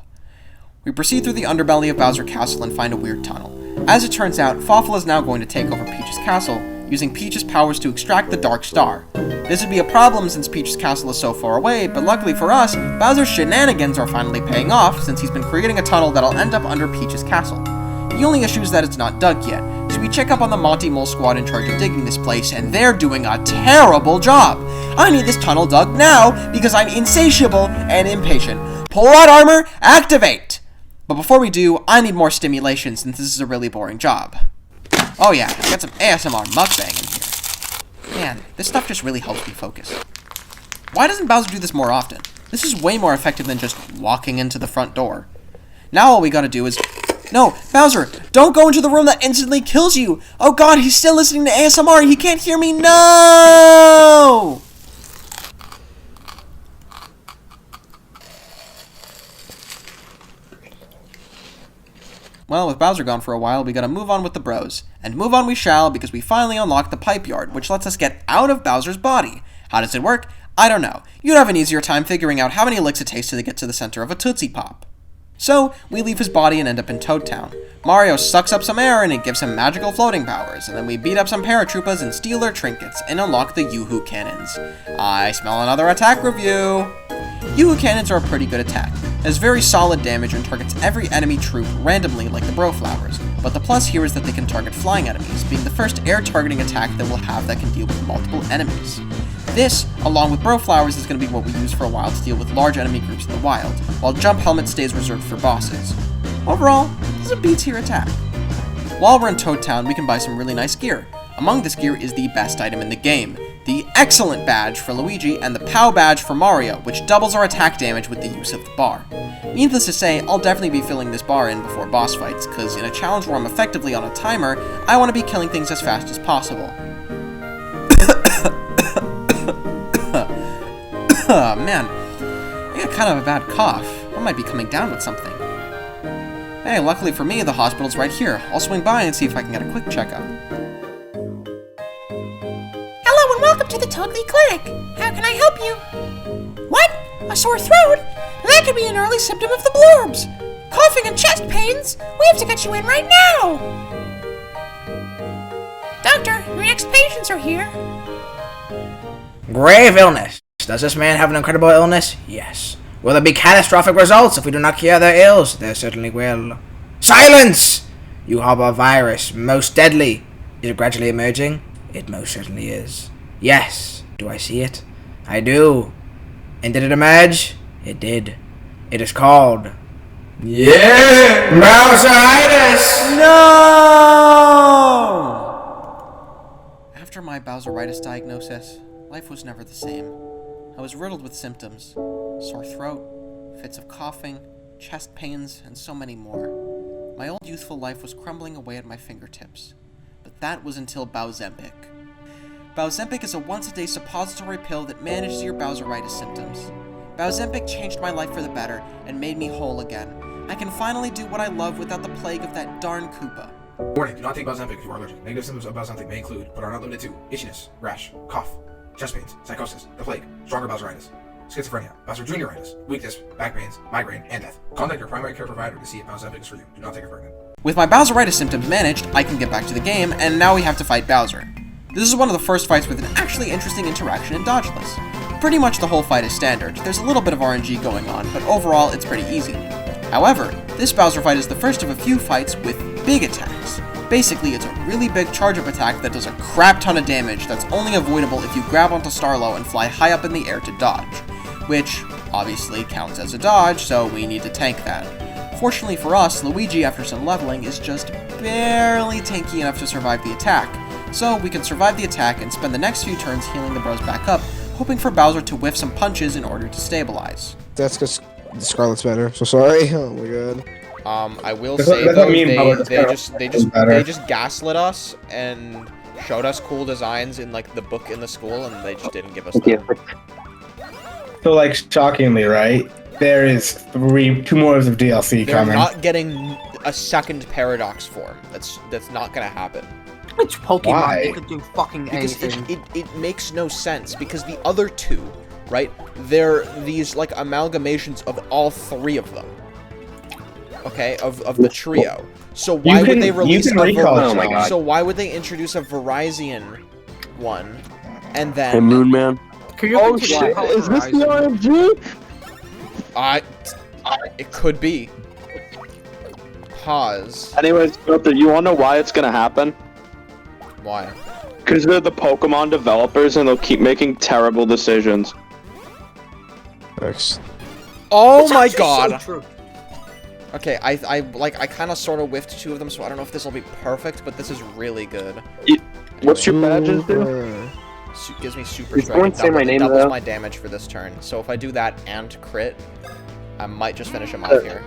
We proceed through the underbelly of Bowser Castle and find a weird tunnel. As it turns out, Fawful is now going to take over Peach's castle, using Peach's powers to extract the Dark Star. This would be a problem since Peach's castle is so far away, but luckily for us, Bowser's shenanigans are finally paying off since he's been creating a tunnel that'll end up under Peach's castle. The only issue is that it's not dug yet, so we check up on the Monty Mole squad in charge of digging this place, and they're doing a terrible job. I need this tunnel dug now because I'm insatiable and impatient. Plot armor, activate! But before we do, I need more stimulation since this is a really boring job. Oh yeah, I got some ASMR mukbang in here. Man, this stuff just really helps me focus. Why doesn't Bowser do this more often? This is way more effective than just walking into the front door. Now all we gotta do is... No, Bowser, don't go into the room that instantly kills you! Oh god, he's still listening to ASMR, he can't hear me, no! Well, with Bowser gone for a while, we gotta move on with the bros. And move on we shall, because we finally unlocked the pipe yard, which lets us get out of Bowser's body. How does it work? I don't know. You'd have an easier time figuring out how many licks it takes to get to the center of a Tootsie Pop. So, we leave his body and end up in Toad Town. Mario sucks up some air and it gives him magical floating powers, and then we beat up some paratroopas and steal their trinkets, and unlock the Yoo-Hoo Cannons. I smell another attack review! Yoo-Hoo Cannons are a pretty good attack. It has very solid damage and targets every enemy troop randomly like the Bro Flowers, but the plus here is that they can target flying enemies, being the first air targeting attack that we'll have that can deal with multiple enemies. This, along with Bro Flowers, is going to be what we use for a while to deal with large enemy groups in the wild, while Jump Helmet stays reserved for bosses. Overall, this is a B-tier attack. While we're in Toad Town, we can buy some really nice gear. Among this gear is the best item in the game, the Excellent Badge for Luigi and the POW Badge for Mario, which doubles our attack damage with the use of the bar. Needless to say, I'll definitely be filling this bar in before boss fights, because in a challenge where I'm effectively on a timer, I want to be killing things as fast as possible. Man, I got kind of a bad cough. I might be coming down with something. Hey, luckily for me, the hospital's right here. I'll swing by and see if I can get a quick checkup. Hello and welcome to the Toadly Clinic. How can I help you? What? A sore throat? That could be an early symptom of the blurbs. Coughing and chest pains? We have to get you in right now. Doctor, your next patients are here. Grave illness. Does this man have an incredible illness? Yes. Will there be catastrophic results if we do not cure their ills? There certainly will. Silence! You harbor a virus, most deadly. Is it gradually emerging? It most certainly is. Yes. Do I see it? I do. And did it emerge? It did. It is called... Yeah! Bowseritis! No! After my Bowseritis diagnosis, life was never the same. I was riddled with symptoms, sore throat, fits of coughing, chest pains, and so many more. My old youthful life was crumbling away at my fingertips. But that was until Bowzempic. Bowzempic is a once-a-day suppository pill that manages your Bowseritis symptoms. Bowzempic changed my life for the better and made me whole again. I can finally do what I love without the plague of that darn Koopa. Warning, do not take Bowzempic if you are allergic. Negative symptoms of Bowzempic may include, but are not limited to, itchiness, rash, cough, chest pains, psychosis, the plague, stronger Bowseritis, schizophrenia, Bowser Jr.itis, weakness, back pains, migraine, and death. Contact your primary care provider to see if Bowzempic is for you. Do not take it pregnant. With my Bowseritis symptoms managed, I can get back to the game, and now we have to fight Bowser. This is one of the first fights with an actually interesting interaction in Dodgeless. Pretty much the whole fight is standard. There's a little bit of RNG going on, but overall it's pretty easy. However, this Bowser fight is the first of a few fights with big attacks. Basically, it's a really big charge-up attack that does a crap ton of damage that's only avoidable if you grab onto Starlo and fly high up in the air to dodge, which obviously counts as a dodge, so we need to tank that. Fortunately for us, Luigi, after some leveling, is just barely tanky enough to survive the attack, so we can survive the attack and spend the next few turns healing the bros back up, hoping for Bowser to whiff some punches in order to stabilize. That's because Scarlet's better, so sorry. Oh my god. I will say though, they just gaslit us and showed us cool designs in like the book in the school, and they just didn't give us them. So like shockingly, right? There is two more of DLC They're coming. not getting a second Paradox form. That's not gonna happen. Which Pokemon Why? could do fucking Because anything? it makes no sense, because the other two, right, they're these like amalgamations of all three of them. Okay, of the trio. So why would they release a So why would they introduce a Verizon one, and then? Hey, Moon Man. Oh shit! Is this the RNG? It could be. Pause. Anyways, Gunther, you wanna know why it's gonna happen? Why? Because they're the Pokemon developers and they'll keep making terrible decisions. Thanks. Oh my god! So okay, I kind of sort of whiffed 2 of them, so I don't know if this will be perfect, but this is really good. What's your badges do? Gives me super strike. It doubles my damage for this turn. So if I do that and crit, I might just finish him off here.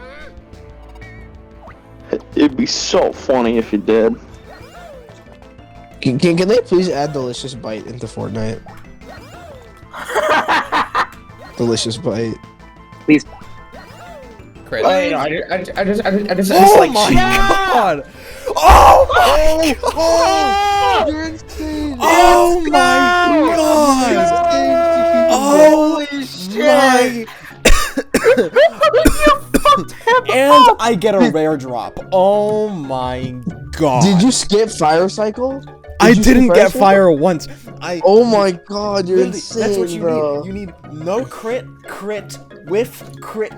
It'd be so funny if you did. Can they please add Delicious Bite into Fortnite? Delicious Bite. Please. Crit. Wait, no, I just oh my god! Oh my god! You're insane! Oh my god! Holy shit! And I get a rare drop. Oh my god! Did you skip Fire Cycle? I didn't get fire once. Oh my god, you're insane, that's what you bro. need. You need no crit, whiff, crit.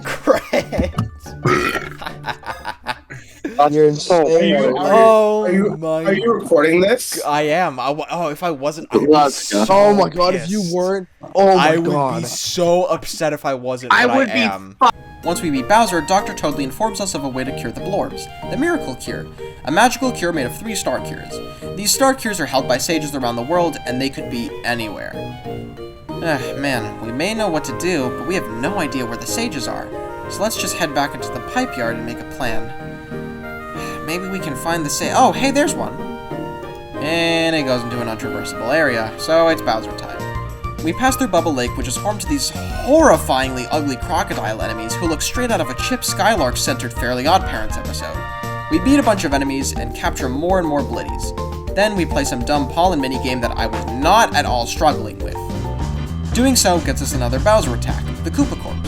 You're insane. Are you recording this? I am. If I wasn't, I would be so oh my god, pissed. if you weren't, oh my god. I would be so upset if I wasn't, but I am. Once we beat Bowser, Dr. Toadley informs us of a way to cure the Blorbs, the Miracle Cure, a magical cure made of 3 star cures. These star cures are held by sages around the world, and they could be anywhere. Man, we may know what to do, but we have no idea where the sages are. So let's just head back into the pipe yard and make a plan. Maybe we can find the oh, hey, there's one! And it goes into an untraversable area, so it's Bowser time. We pass through Bubble Lake, which is home to these horrifyingly ugly crocodile enemies who look straight out of a Chip Skylark-centered Fairly OddParents episode. We beat a bunch of enemies and capture more and more blitties. Then we play some dumb pollen minigame that I was not at all struggling with. Doing so gets us another Bowser attack, the Koopa Corps.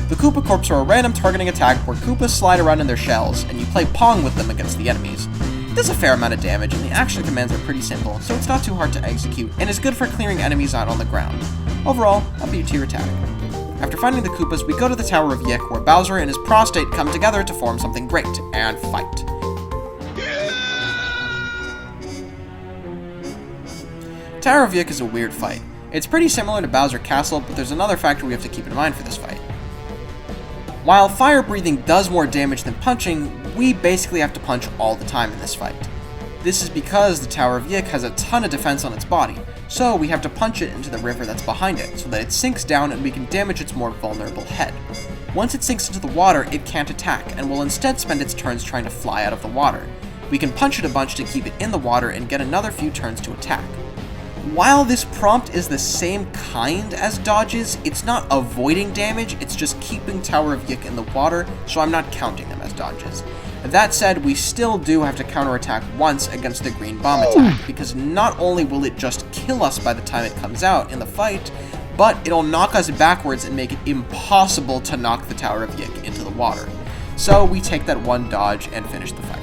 The Koopa Corps are a random targeting attack where Koopas slide around in their shells, and you play Pong with them against the enemies. It does a fair amount of damage, and the action commands are pretty simple, so it's not too hard to execute, and is good for clearing enemies out on the ground. Overall, a B-tier attack. After finding the Koopas, we go to the Tower of Yik, where Bowser and his prostate come together to form something great, and fight. Tower of Yik is a weird fight. It's pretty similar to Bowser Castle, but there's another factor we have to keep in mind for this fight. While fire breathing does more damage than punching, we basically have to punch all the time in this fight. This is because the Tower of Yik has a ton of defense on its body, so we have to punch it into the river that's behind it so that it sinks down and we can damage its more vulnerable head. Once it sinks into the water, it can't attack and will instead spend its turns trying to fly out of the water. We can punch it a bunch to keep it in the water and get another few turns to attack. While this prompt is the same kind as dodges, it's not avoiding damage, it's just keeping Tower of Yik in the water, so I'm not counting them as dodges. That said, we still do have to counterattack once against the green bomb attack, because not only will it just kill us by the time it comes out in the fight, but it'll knock us backwards and make it impossible to knock the Tower of Yik into the water. So we take that one dodge and finish the fight.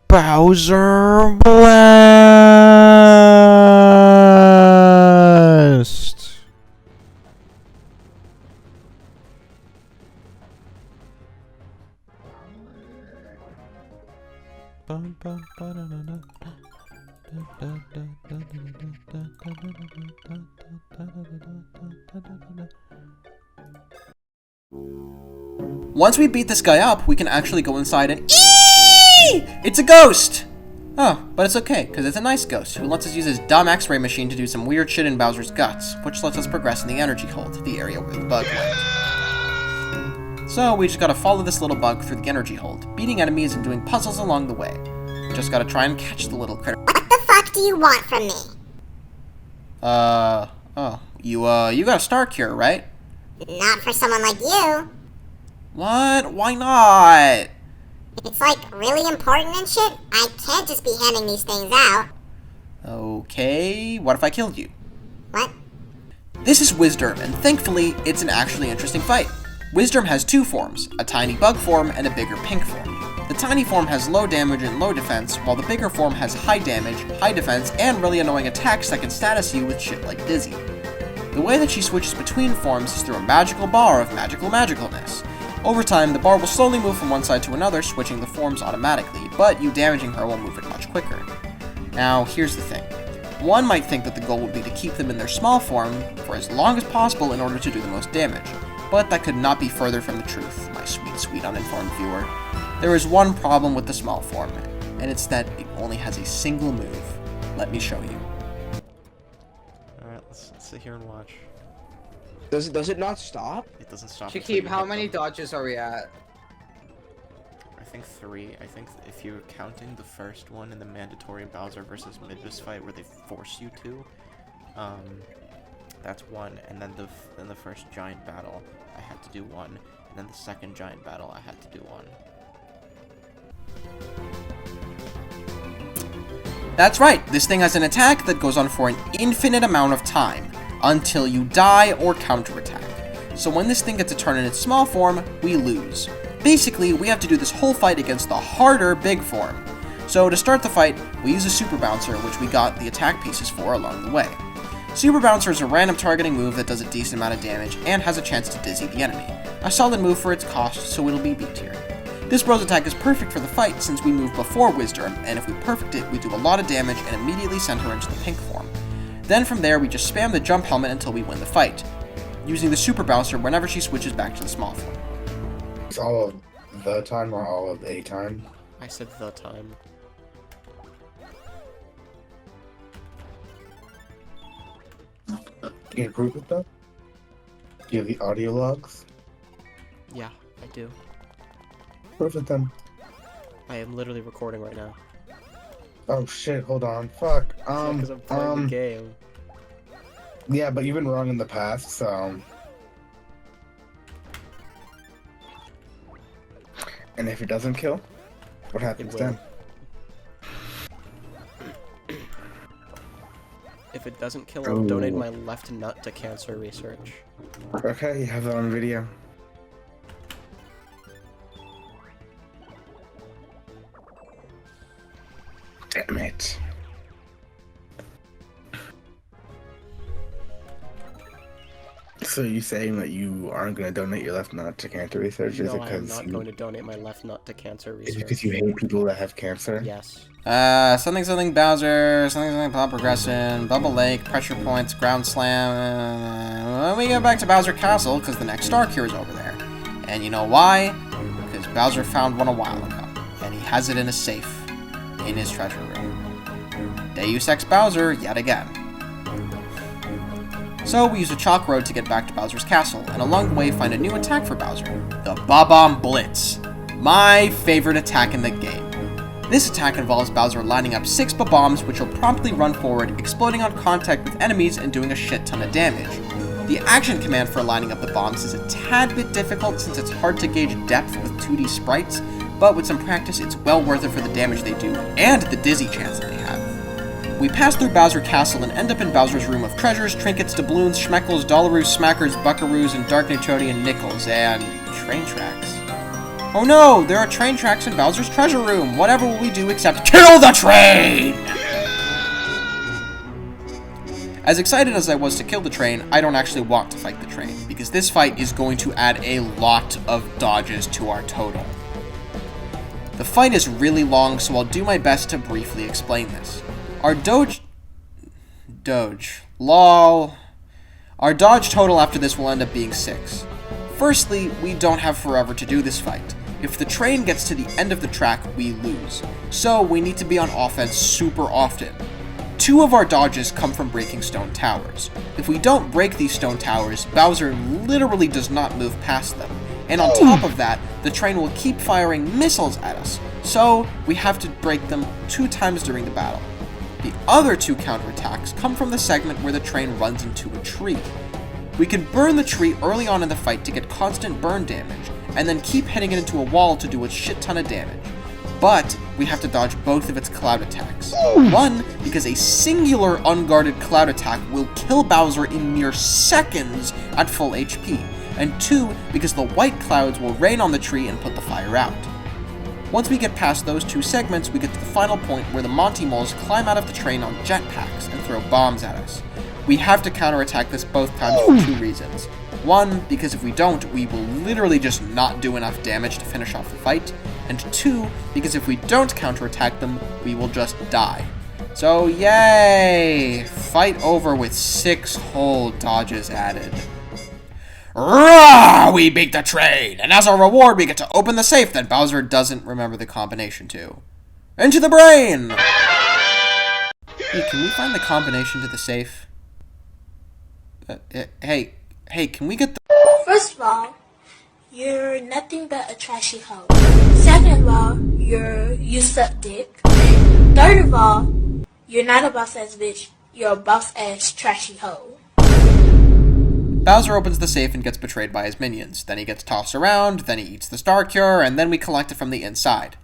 Bowser Blast! Once we beat this guy up, we can actually go inside and it's a ghost! Oh, but it's okay, because it's a nice ghost who lets us use his dumb x-ray machine to do some weird shit in Bowser's guts, which lets us progress in the energy hold, the area where the bug went. So we just gotta follow this little bug through the energy hold, beating enemies and doing puzzles along the way. Just gotta try and catch the little critter. What the fuck do you want from me? You got a star cure, right? Not for someone like you. What? Why not? It's like really important and shit. I can't just be handing these things out. Okay, what if I killed you? What? This is Wisdom, and thankfully, it's an actually interesting fight. Wisdom has two forms, a tiny bug form and a bigger pink form. The tiny form has low damage and low defense, while the bigger form has high damage, high defense, and really annoying attacks that can status you with shit like Dizzy. The way that she switches between forms is through a magical bar of magicalness. Over time, the bar will slowly move from one side to another, switching the forms automatically, but you damaging her will move it much quicker. Now, here's the thing. One might think that the goal would be to keep them in their small form for as long as possible in order to do the most damage, but that could not be further from the truth, my sweet uninformed viewer. There is one problem with the small form, and it's that it only has a single move. Let me show you. Alright, let's sit here and watch. Does it not stop? It doesn't stop. Shakib, how many dodges are we at? I think 3. I think if you're counting the first one in the mandatory Bowser versus Midbus fight where they force you to, that's 1. And then the first giant battle, I had to do 1. And then the second giant battle, I had to do 1. That's right, this thing has an attack that goes on for an infinite amount of time, until you die or counterattack. So when this thing gets a turn in its small form, we lose. Basically, we have to do this whole fight against the harder big form. So to start the fight, we use a Super Bouncer, which we got the attack pieces for along the way. Super Bouncer is a random targeting move that does a decent amount of damage and has a chance to dizzy the enemy. A solid move for its cost, so it'll be B tier. This Bros attack is perfect for the fight since we move before Wisdom, and if we perfect it, we do a lot of damage and immediately send her into the pink form. Then from there, we just spam the jump helmet until we win the fight, using the Super Bouncer whenever she switches back to the small form. It's all of the time or all of a time? I said the time. Can you prove it though? Do you have the audio logs? Yeah, I do. Prove it then. I am literally recording right now. Oh shit, hold on. Fuck. Because I'm playing the game. Yeah, but you've been wrong in the past, so. And if it doesn't kill, what happens then? If it doesn't kill, I'll donate my left nut to cancer research. Okay, you have that on video. Damn it. So you saying that you aren't going to donate your left nut to cancer research? No, I am not going to donate my left nut to cancer research. Is it because you hate people that have cancer? Yes. Something Bowser, something Pop Progression, Bubble Lake, Pressure Points, Ground Slam. We go back to Bowser Castle because the next Star Cure is over there. And you know why? Because Bowser found one a while ago, and he has it in a safe in his treasure room. Deus Ex Bowser yet again. So we use a chalk road to get back to Bowser's castle, and along the way find a new attack for Bowser, the Bob-omb Blitz. My favorite attack in the game. This attack involves Bowser lining up 6 bombs which will promptly run forward, exploding on contact with enemies and doing a shit ton of damage. The action command for lining up the bombs is a tad bit difficult since it's hard to gauge depth with 2D sprites, but with some practice it's well worth it for the damage they do, and the dizzy chance that they have. We pass through Bowser Castle and end up in Bowser's room of treasures, trinkets, doubloons, schmeckles, dollaroos, smackers, buckaroos, and dark Newtonian nickels, and train tracks. Oh no! There are train tracks in Bowser's treasure room! Whatever will we do except KILL THE TRAIN! As excited as I was to kill the train, I don't actually want to fight the train, because this fight is going to add a lot of dodges to our total. The fight is really long, so I'll do my best to briefly explain this. Our dodge total after this will end up being 6. Firstly, we don't have forever to do this fight. If the train gets to the end of the track, we lose. So we need to be on offense super often. 2 of our dodges come from breaking stone towers. If we don't break these stone towers, Bowser literally does not move past them. And on top of that, the train will keep firing missiles at us. So we have to break them 2 times during the battle. The other 2 counterattacks come from the segment where the train runs into a tree. We can burn the tree early on in the fight to get constant burn damage, and then keep hitting it into a wall to do a shit ton of damage. But we have to dodge both of its cloud attacks. One, because a singular unguarded cloud attack will kill Bowser in mere seconds at full HP, and 2, because the white clouds will rain on the tree and put the fire out. Once we get past those 2 segments, we get to the final point where the Monty Moles climb out of the train on jetpacks and throw bombs at us. We have to counterattack this both times for 2 reasons. 1, because if we don't, we will literally just not do enough damage to finish off the fight, and 2, because if we don't counterattack them, we will just die. So yay! Fight over with 6 whole dodges added. Rah! We beat the train, and as a reward we get to open the safe that Bowser doesn't remember the combination to. Into the brain! Hey, can we find the combination to the safe? Hey, can we get the... First of all, you're nothing but a trashy hoe. Second of all, you suck dick. Third of all, you're not a boss-ass bitch. You're a boss-ass trashy hoe. Bowser opens the safe and gets betrayed by his minions. Then he gets tossed around, then he eats the star cure, and then we collect it from the inside.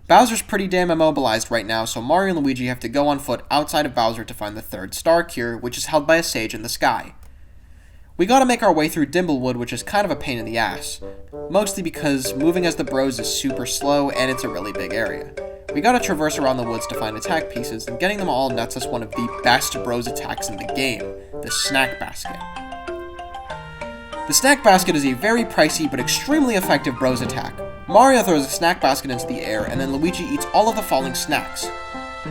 Bowser's pretty damn immobilized right now, so Mario and Luigi have to go on foot outside of Bowser to find the 3rd star cure, which is held by a sage in the sky. We gotta make our way through Dimble Wood, which is kind of a pain in the ass. Mostly because moving as the bros is super slow, and it's a really big area. We gotta traverse around the woods to find attack pieces, and getting them all nets us one of the best bros attacks in the game, the Snack Basket. The Snack Basket is a very pricey but extremely effective bros attack. Mario throws a snack basket into the air, and then Luigi eats all of the falling snacks.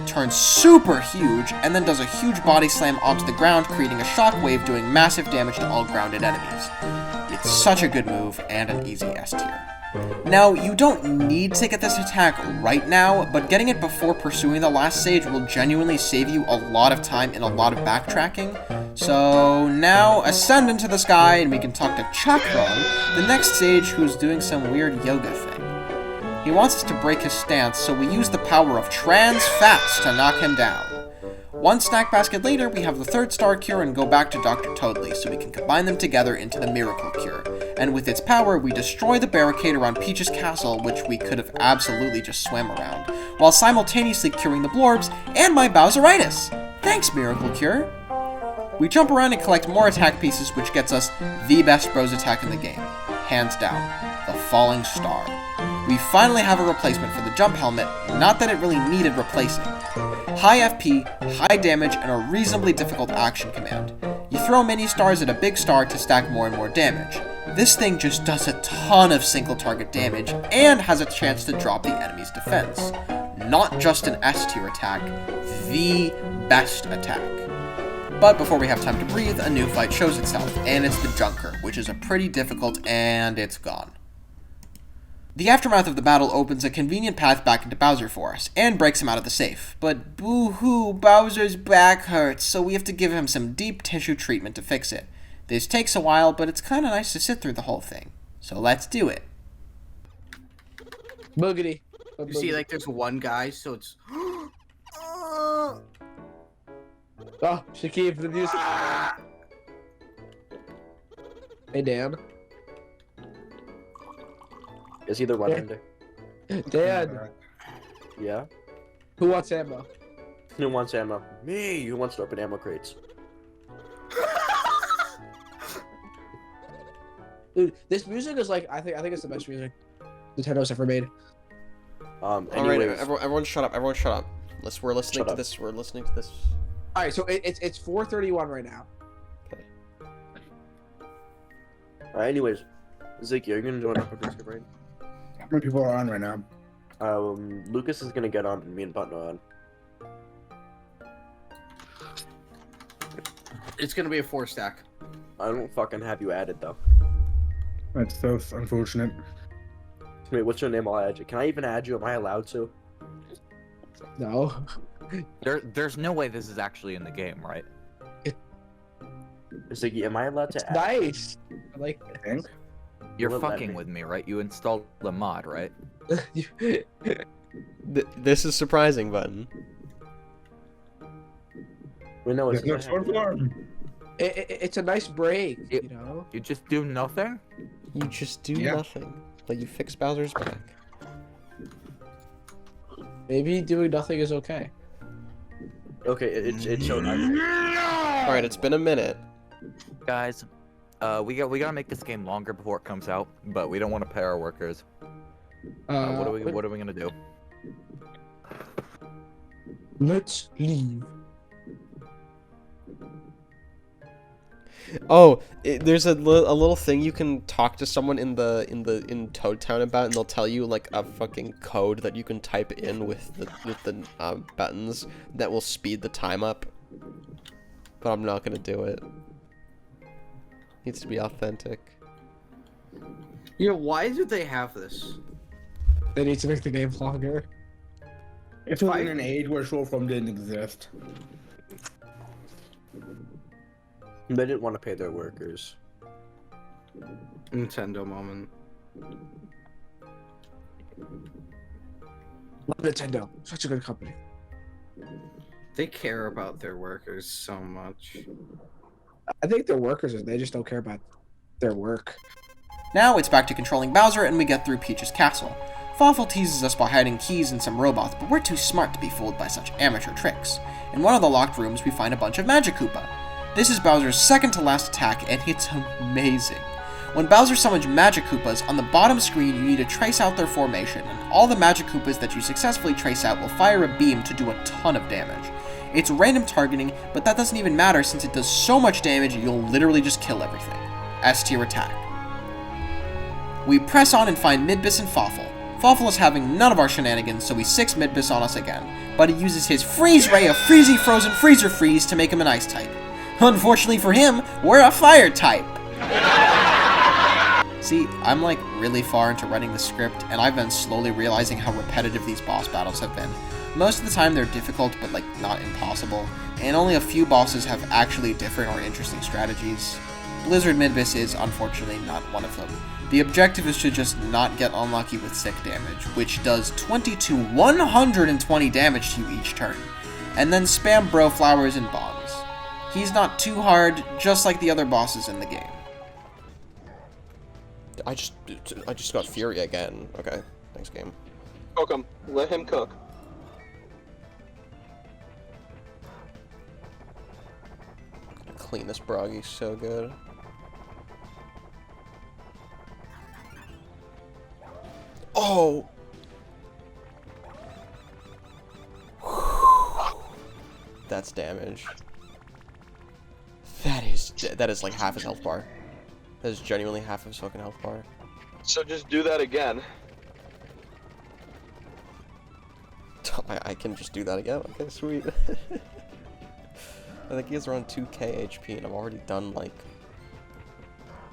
Turns super huge, and then does a huge body slam onto the ground, creating a shockwave doing massive damage to all grounded enemies. It's such a good move, and an easy S tier. Now, you don't need to get this attack right now, but getting it before pursuing the last stage will genuinely save you a lot of time and a lot of backtracking. So now, ascend into the sky and we can talk to Chakron, the next sage who's doing some weird yoga thing. He wants us to break his stance, so we use the power of trans fats to knock him down. One snack basket later, we have the 3rd star cure and go back to Dr. Toadley so we can combine them together into the miracle cure. And with its power, we destroy the barricade around Peach's castle, which we could have absolutely just swam around, while simultaneously curing the blorbs and my Bowseritis. Thanks, miracle cure. We jump around and collect more attack pieces, which gets us the best bros attack in the game. Hands down, the Falling Star. We finally have a replacement for the jump helmet, not that it really needed replacing. High FP, high damage, and a reasonably difficult action command. You throw mini stars at a big star to stack more and more damage. This thing just does a ton of single target damage, and has a chance to drop the enemy's defense. Not just an S tier attack, the best attack. But before we have time to breathe, a new fight shows itself, and it's the Junker, which is a pretty difficult, and it's gone. The aftermath of the battle opens a convenient path back into Bowser for us, and breaks him out of the safe. But boo-hoo, Bowser's back hurts, so we have to give him some deep tissue treatment to fix it. This takes a while, but it's kinda nice to sit through the whole thing. So let's do it. Boogity. You see, like, there's one guy, so it's... Oh, Shakib, the music. Hey, Dan. Is he the runner? Dan. Yeah? Who wants ammo? Who wants ammo? Me! Who wants to open ammo crates? Dude, this music is like, I think it's the best music Nintendo's ever made. Alright, everyone shut up, we're listening to this, Alright, so it's 4:31 right now. Okay. Alright, anyways. Zeke, you're gonna join up with this, right? How many people are on right now? Lucas is gonna get on and me and Button are on. It's gonna be a 4-stack. I don't fucking have you added though. That's so unfortunate. Wait, what's your name? I'll add you. Can I even add you? Am I allowed to? No. There's no way this is actually in the game, right? Ziggy, am I allowed to add? Nice. I like it. You're fucking with me, right? You installed the mod, right? This is surprising, Button. We know it's it's a nice break, you know? You just do nothing? You just do nothing. Like, you fix Bowser's back. Maybe doing nothing is okay. Okay, it's so nice. Alright, it's been a minute. Guys, We gotta make this game longer before it comes out, but we don't want to pay our workers. What are we gonna do? Let's leave. Oh, there's a little thing you can talk to someone in Toad Town about, and they'll tell you like a fucking code that you can type in with the buttons that will speed the time up. But I'm not gonna do it. Needs to be authentic. Yeah, why do they have this? They need to make the game longer. It was in an age where short form didn't exist. They didn't want to pay their workers. Nintendo moment. Love Nintendo. Such a good company. They care about their workers so much. I think their workers, they just don't care about their work. Now it's back to controlling Bowser, and we get through Peach's castle. Fawful teases us by hiding keys in some robots, but we're too smart to be fooled by such amateur tricks. In one of the locked rooms, we find a bunch of Magic Koopa. This is Bowser's second to last attack, and it's amazing. When Bowser summons Magic Koopas, on the bottom screen you need to trace out their formation, and all the Magic Koopas that you successfully trace out will fire a beam to do a ton of damage. It's random targeting, but that doesn't even matter since it does so much damage you'll literally just kill everything. S tier attack. We press on and find Midbus and Fawful. Fawful is having none of our shenanigans, so he sicks Midbus on us again, but he uses his Freeze Ray of Freezy Frozen Freezer Freeze to make him an Ice type. Unfortunately for him, we're a Fire type! See, I'm like really far into writing the script, and I've been slowly realizing how repetitive these boss battles have been. Most of the time they're difficult, but like not impossible, and only a few bosses have actually different or interesting strategies. Blizzard Midbus is, unfortunately, not one of them. The objective is to just not get unlucky with sick damage, which does 20 to 120 damage to you each turn, and then spam Bro Flowers and Bombs. He's not too hard, just like the other bosses in the game. I just got Fury again. Okay, thanks game. Cook him. Let him cook. Clean this Broggy so good. Oh! That's damage. That is like half his health bar. That is genuinely half of his fucking health bar. So just do that again. I can just do that again? Okay, sweet. I think he has around 2k HP, and I've already done like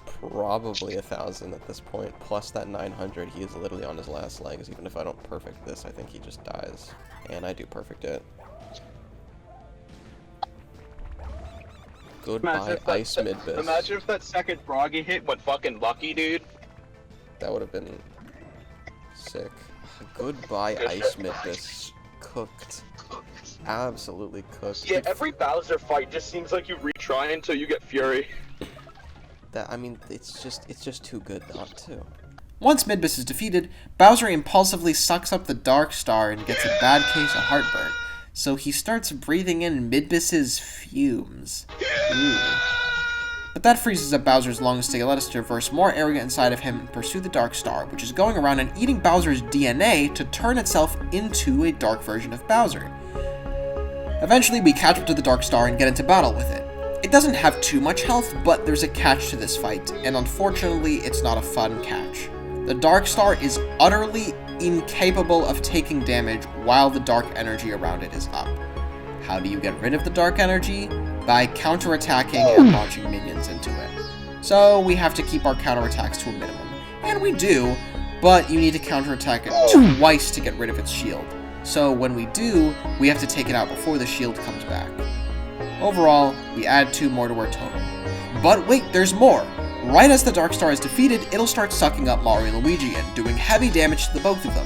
probably 1,000 at this point, plus that 900. He is literally on his last legs. Even if I don't perfect this, I think he just dies. And I do perfect it. Goodbye, Ice Midbus. Imagine if that second Broggy hit went fucking lucky, dude. That would have been sick. Goodbye, Ice Midbus. Cooked. Absolutely cooked. Yeah, every Bowser fight just seems like you retry until you get Fury. I mean, it's just too good not to. Once Midbus is defeated, Bowser impulsively sucks up the Dark Star and gets a bad case of heartburn. So he starts breathing in Midbus's fumes. Ooh. But that freezes up Bowser's lungs to let us traverse more area inside of him and pursue the Dark Star, which is going around and eating Bowser's DNA to turn itself into a dark version of Bowser. Eventually, we catch up to the Dark Star and get into battle with it. It doesn't have too much health, but there's a catch to this fight, and unfortunately, it's not a fun catch. The Dark Star is utterly incapable of taking damage while the dark energy around it is up. How do you get rid of the dark energy? By counterattacking and launching minions into it. So we have to keep our counterattacks to a minimum. And we do, but you need to counterattack it twice to get rid of its shield. So when we do, we have to take it out before the shield comes back. Overall, we add 2 more to our total. But wait, there's more! Right as the Dark Star is defeated, it'll start sucking up Mario and Luigi and doing heavy damage to the both of them.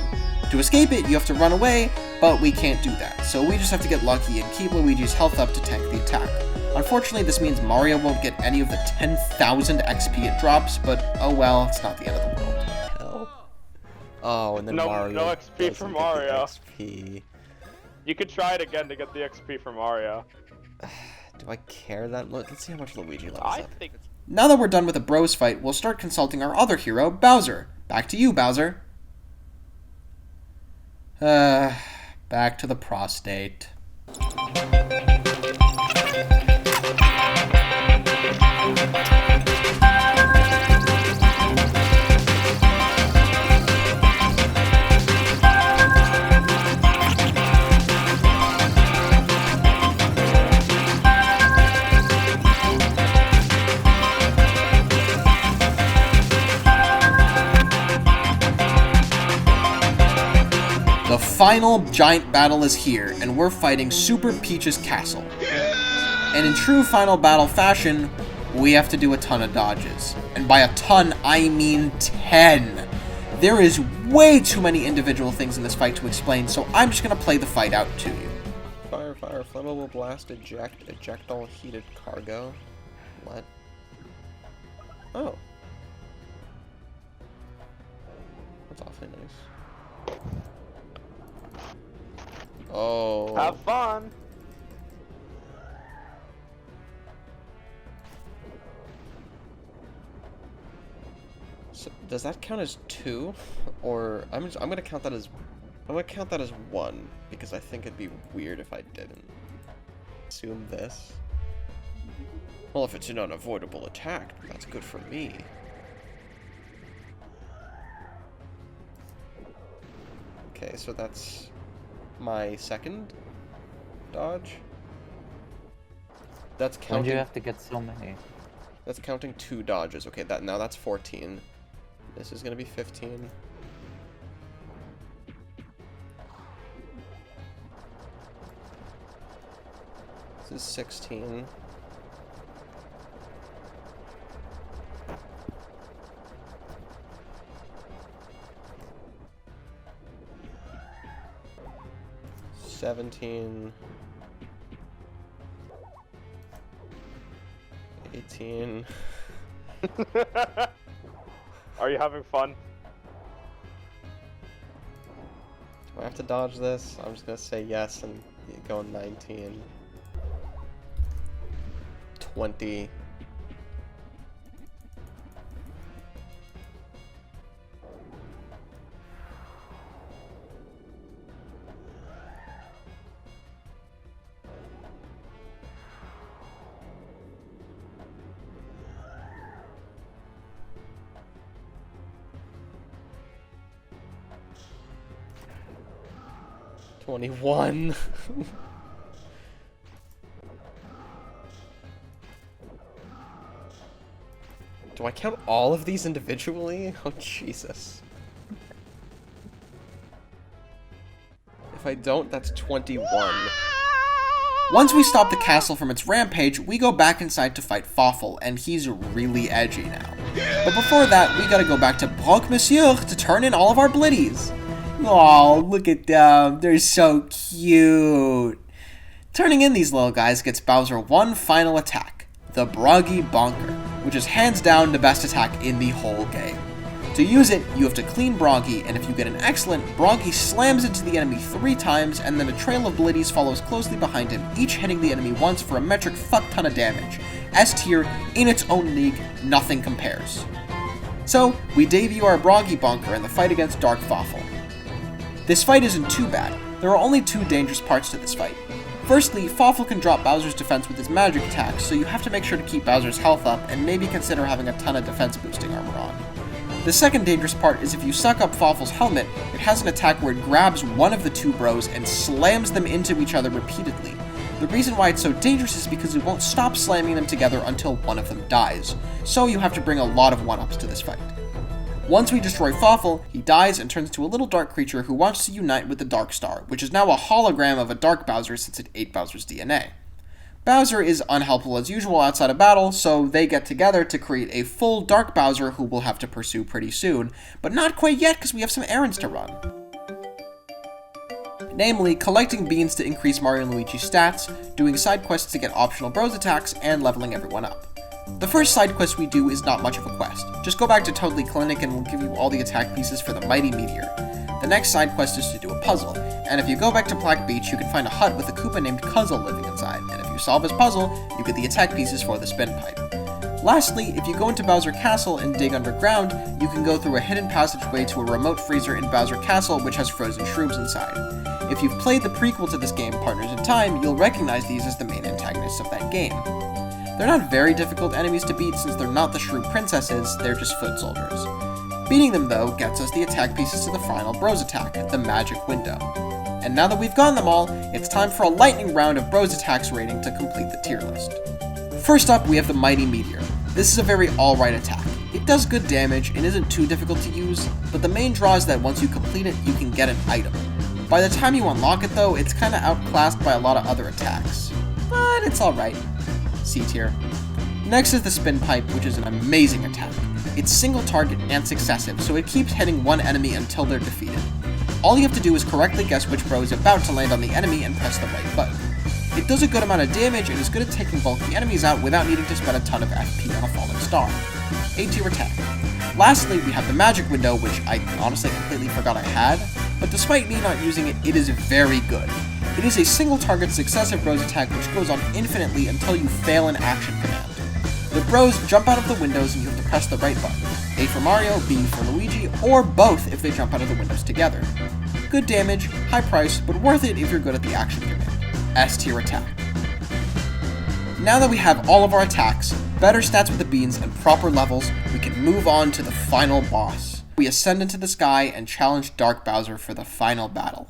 To escape it, you have to run away, but we can't do that, so we just have to get lucky and keep Luigi's health up to tank the attack. Unfortunately, this means Mario won't get any of the 10,000 XP it drops, but oh well, it's not the end of the world. Hell. Oh, and then no Mario XP for Mario. XP. You could try it again to get the XP for Mario. Do I care that much? Let's see how much Luigi levels I up. think Now that we're done with the bros fight, we'll start consulting our other hero, Bowser. Back to you, Bowser. Back to the prostate. The final giant battle is here, and we're fighting Super Peach's castle. And in true final battle fashion, we have to do a ton of dodges. And by a ton, I mean 10. There is way too many individual things in this fight to explain, so I'm just gonna play the fight out to you. Fire, fire, flammable blast, eject all heated cargo. What? Oh. That's awfully nice. Oh. have fun. So does that count as 2, or I'm gonna count that as 1 because I think it'd be weird if I didn't. Assume this. Well, if it's an unavoidable attack, that's good for me. Okay, so that's my second dodge. That's counting. When do you have to get so many? That's counting 2 dodges. Okay, now that's 14. This is gonna be 15. This is 16. $17. 18. Are you having fun? Do I have to dodge this? I'm just gonna say yes and go 19. 20. $21. Do I count all of these individually? Oh, Jesus. If I don't, that's 21. Once we stop the castle from its rampage, we go back inside to fight Fawful, and he's really edgy now. But before that, we gotta go back to Brock Monsieur to turn in all of our blitties. Aw, look at them. They're so cute. Turning in these little guys gets Bowser one final attack, the Broggy Bonker, which is hands down the best attack in the whole game. To use it, you have to clean Broggy, and if you get an excellent, Broggy slams into the enemy 3 times, and then a trail of blitties follows closely behind him, each hitting the enemy once for a metric fuck ton of damage. S tier, in its own league, nothing compares. So, we debut our Broggy Bonker in the fight against Dark Fawful. This fight isn't too bad. There are only 2 dangerous parts to this fight. Firstly, Fawful can drop Bowser's defense with his magic attacks, so you have to make sure to keep Bowser's health up and maybe consider having a ton of defense boosting armor on. The second dangerous part is if you suck up Fawful's helmet, it has an attack where it grabs one of the 2 bros and slams them into each other repeatedly. The reason why it's so dangerous is because it won't stop slamming them together until one of them dies, so you have to bring a lot of 1-ups to this fight. Once we destroy Fawful, he dies and turns into a little dark creature who wants to unite with the Dark Star, which is now a hologram of a Dark Bowser since it ate Bowser's DNA. Bowser is unhelpful as usual outside of battle, so they get together to create a full Dark Bowser who we'll have to pursue pretty soon, but not quite yet because we have some errands to run. Namely, collecting beans to increase Mario and Luigi's stats, doing side quests to get optional bros attacks, and leveling everyone up. The first side quest we do is not much of a quest. Just go back to Toadley Clinic and we'll give you all the attack pieces for the Mighty Meteor. The next side quest is to do a puzzle, and if you go back to Black Beach, you can find a hut with a Koopa named Cuzzle living inside, and if you solve his puzzle, you get the attack pieces for the spin pipe. Lastly, if you go into Bowser Castle and dig underground, you can go through a hidden passageway to a remote freezer in Bowser Castle which has frozen shrooms inside. If you've played the prequel to this game, Partners in Time, you'll recognize these as the main antagonists of that game. They're not very difficult enemies to beat since they're not the shroom princesses, they're just foot soldiers. Beating them though gets us the attack pieces to the final Bros attack, the Magic Window. And now that we've gotten them all, it's time for a lightning round of Bros attacks rating to complete the tier list. First up, we have the Mighty Meteor. This is a very alright attack. It does good damage and isn't too difficult to use, but the main draw is that once you complete it, you can get an item. By the time you unlock it though, it's kinda outclassed by a lot of other attacks. But it's alright. C tier. Next is the Spin Pipe, which is an amazing attack. It's single target and successive, so it keeps hitting one enemy until they're defeated. All you have to do is correctly guess which bro is about to land on the enemy and press the right button. It does a good amount of damage and is good at taking bulky enemies out without needing to spend a ton of FP on a falling star. A tier attack. Lastly, we have the Magic Window, which I honestly completely forgot I had, but despite me not using it, it is very good. It is a single target successive bros attack which goes on infinitely until you fail an action command. The bros jump out of the windows and you have to press the right button. A for Mario, B for Luigi, or both if they jump out of the windows together. Good damage, high price, but worth it if you're good at the action command. S tier attack. Now that we have all of our attacks, better stats with the beans, and proper levels, we can move on to the final boss. We ascend into the sky and challenge Dark Bowser for the final battle.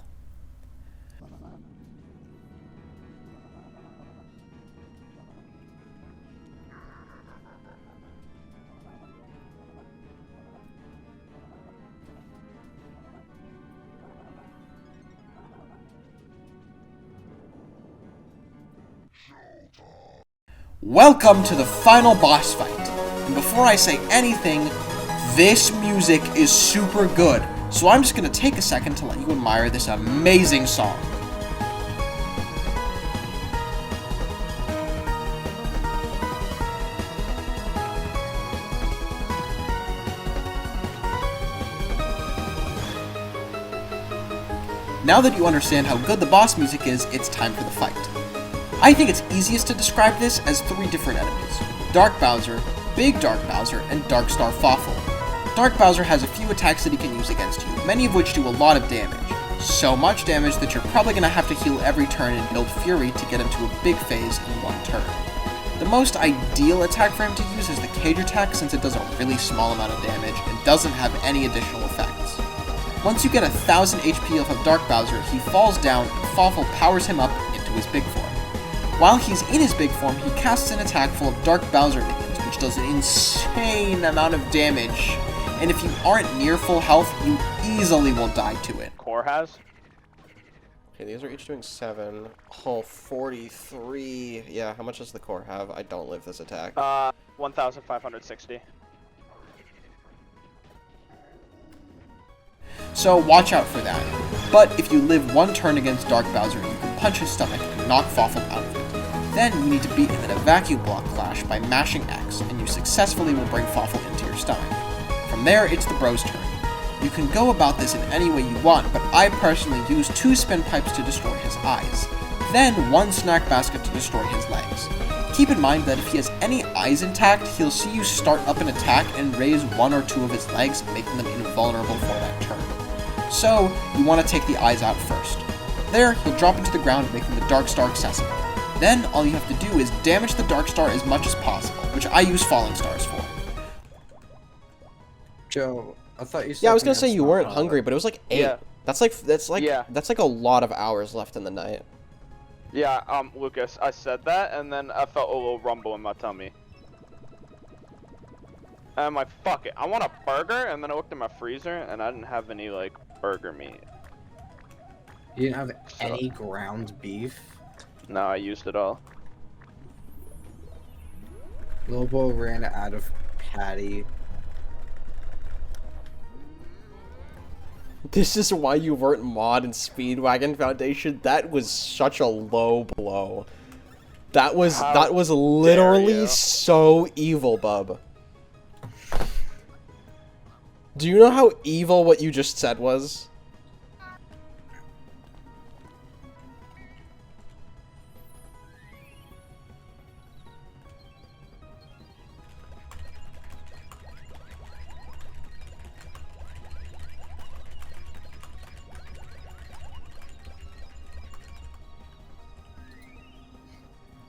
Welcome to the final boss fight. And before I say anything, this music is super good. So I'm just going to take a second to let you admire this amazing song. Now that you understand how good the boss music is, it's time for the fight. I think it's easiest to describe this as 3 different enemies: Dark Bowser, Big Dark Bowser, and Dark Star Fawful. Dark Bowser has a few attacks that he can use against you, many of which do a lot of damage. So much damage that you're probably going to have to heal every turn and build Fury to get him to a big phase in one turn. The most ideal attack for him to use is the Cage attack since it does a really small amount of damage and doesn't have any additional effects. Once you get 1000 HP off of Dark Bowser, he falls down and Fawful powers him up into his big form. While he's in his big form, he casts an attack full of Dark Bowser minions, which does an insane amount of damage, and if you aren't near full health, you easily will die to it. Core has? Okay, these are each doing 7. Oh, 43. Yeah, how much does the core have? I don't live this attack. 1,560. So watch out for that. But if you live one turn against Dark Bowser, you can punch his stomach and knock Fawful out of it. Then you need to beat him in a vacuum block clash by mashing X, and you successfully will bring Fawful into your stomach. From there, it's the bros' turn. You can go about this in any way you want, but I personally use 2 spin pipes to destroy his eyes, then 1 snack basket to destroy his legs. Keep in mind that if he has any eyes intact, he'll see you start up an attack and raise 1 or 2 of his legs, making them invulnerable for that turn. So, you want to take the eyes out first. There, he'll drop into the ground, making the Dark Star accessible. Then, all you have to do is damage the Dark Star as much as possible, which I use Falling Stars for. Joe, I thought you said... Yeah, I was gonna say you weren't hungry, but it was like 8. Yeah. That's like a lot of hours left in the night. Yeah, Lucas, I said that, and then I felt a little rumble in my tummy. And I'm like, fuck it, I want a burger, and then I looked in my freezer, and I didn't have any, like, burger meat. You didn't have any ground beef? No, I used it all. Lobo ran out of patty. This is why you weren't mod in Speedwagon Foundation. That was such a low blow. That was literally so evil, bub. Do you know how evil what you just said was?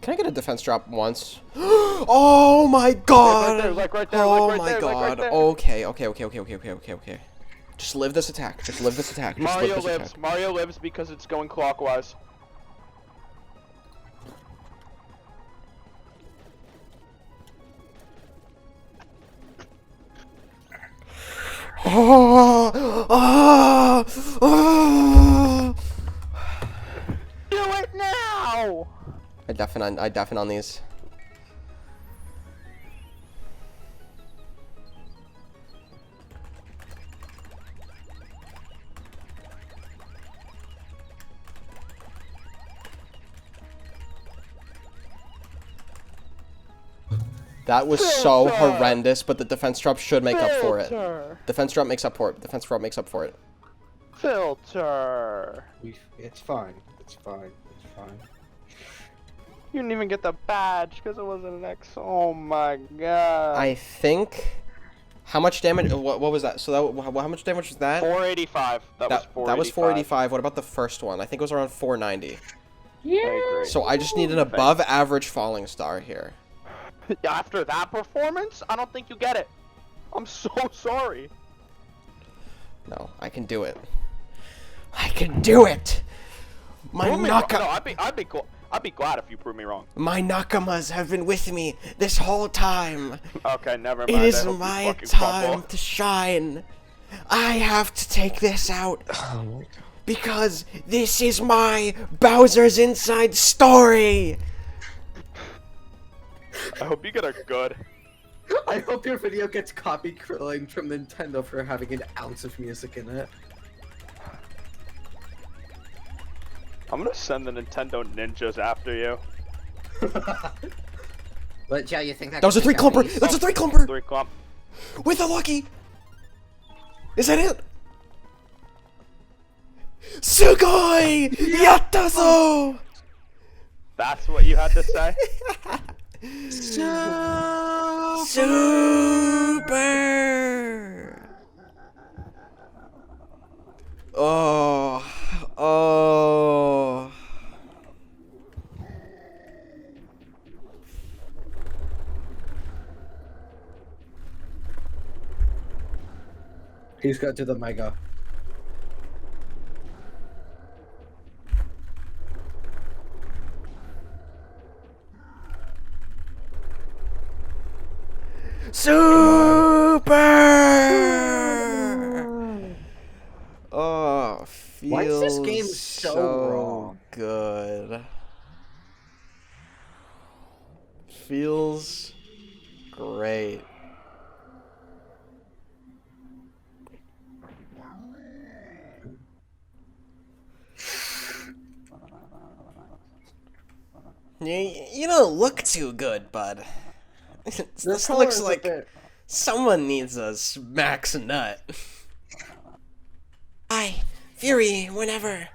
Can I get a defense drop once? Oh my god! Right there, right there, oh right my there, god. right there. Okay. Just live this attack. Just live this attack. Just Mario live this lives. attack. Mario lives because it's going clockwise. Do it now! I deafen on these. That was so horrendous, but the defense drop should make up for it. Defense drop makes up for it. Defense drop makes up for it. Filter. It's fine. It's fine. It's fine. You didn't even get the badge because it wasn't an X. Oh my god. I think. How much damage? What was that? So that how much damage was that? 485. That was 485. That was 485. What about the first one? I think it was around 490. Yeah. So I just need an above average falling star here. After that performance, I don't think you get it. I'm so sorry. No, I can do it. I can do it. My Naka. No, I'd be glad if you prove me wrong. My Nakamas have been with me this whole time. Okay, never mind. It is my time to shine. I have to take this out. Because this is my Bowser's Inside Story. I hope you get a good. I hope your video gets copy claimed from Nintendo for having an ounce of music in it. I'm gonna send the Nintendo ninjas after you. But yeah, you think that was a 3 clumper? That's a 3 clumper! 3 clump. With a lucky! Is that it? Sugoi! Yattazo! That's what you had to say? Super! Oh. He's got to the Mega. Super! Oh, feels Why is this game so wrong? Good. Feels great. You don't look too good, bud. This looks like someone needs a Max nut. Aye, Fury, whenever.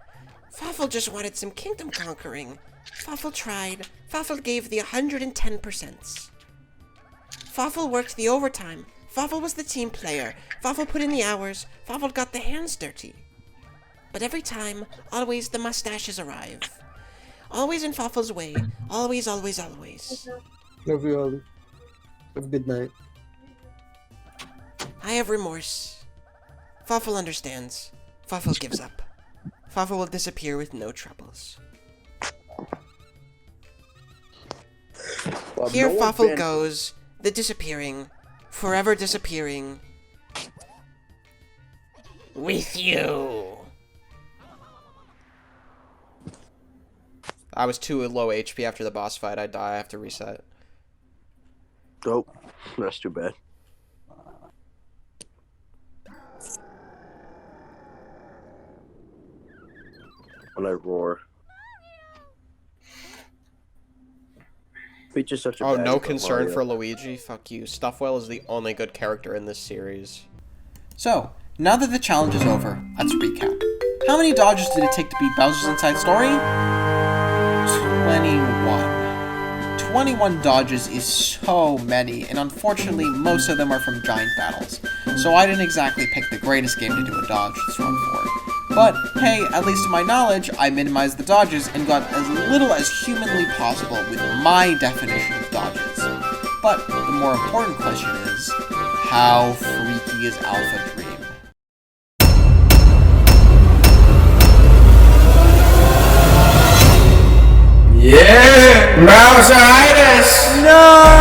Fawful just wanted some kingdom conquering. Fawful tried. Fawful gave the 110%. Fawful worked the overtime. Fawful was the team player. Fawful put in the hours. Fawful got the hands dirty. But every time, always the mustaches arrive. Always in Fawful's way. Always, always, always. Love you, Ollie. Have a good night. I have remorse. Fawful understands. Fawful gives up. Fawful will disappear with no troubles. Well, Here no Fawful one goes, the disappearing, forever disappearing. With you. I was too low HP after the boss fight. I die. I have to reset. Oh, that's too bad. When I roar. Peach is such a Oh, bad no but concern Mario. for Luigi? Fuck you. Stuffwell is the only good character in this series. So, now that the challenge is over, let's recap. How many dodges did it take to beat Bowser's Inside Story? 21. 21 dodges is so many, and unfortunately, most of them are from giant battles. So I didn't exactly pick the greatest game to do a dodge run for. But hey, at least to my knowledge, I minimized the dodges and got as little as humanly possible with my definition of dodges. But the more important question is, how freaky is Alpha Dream? Yeah! Bowseritis! No!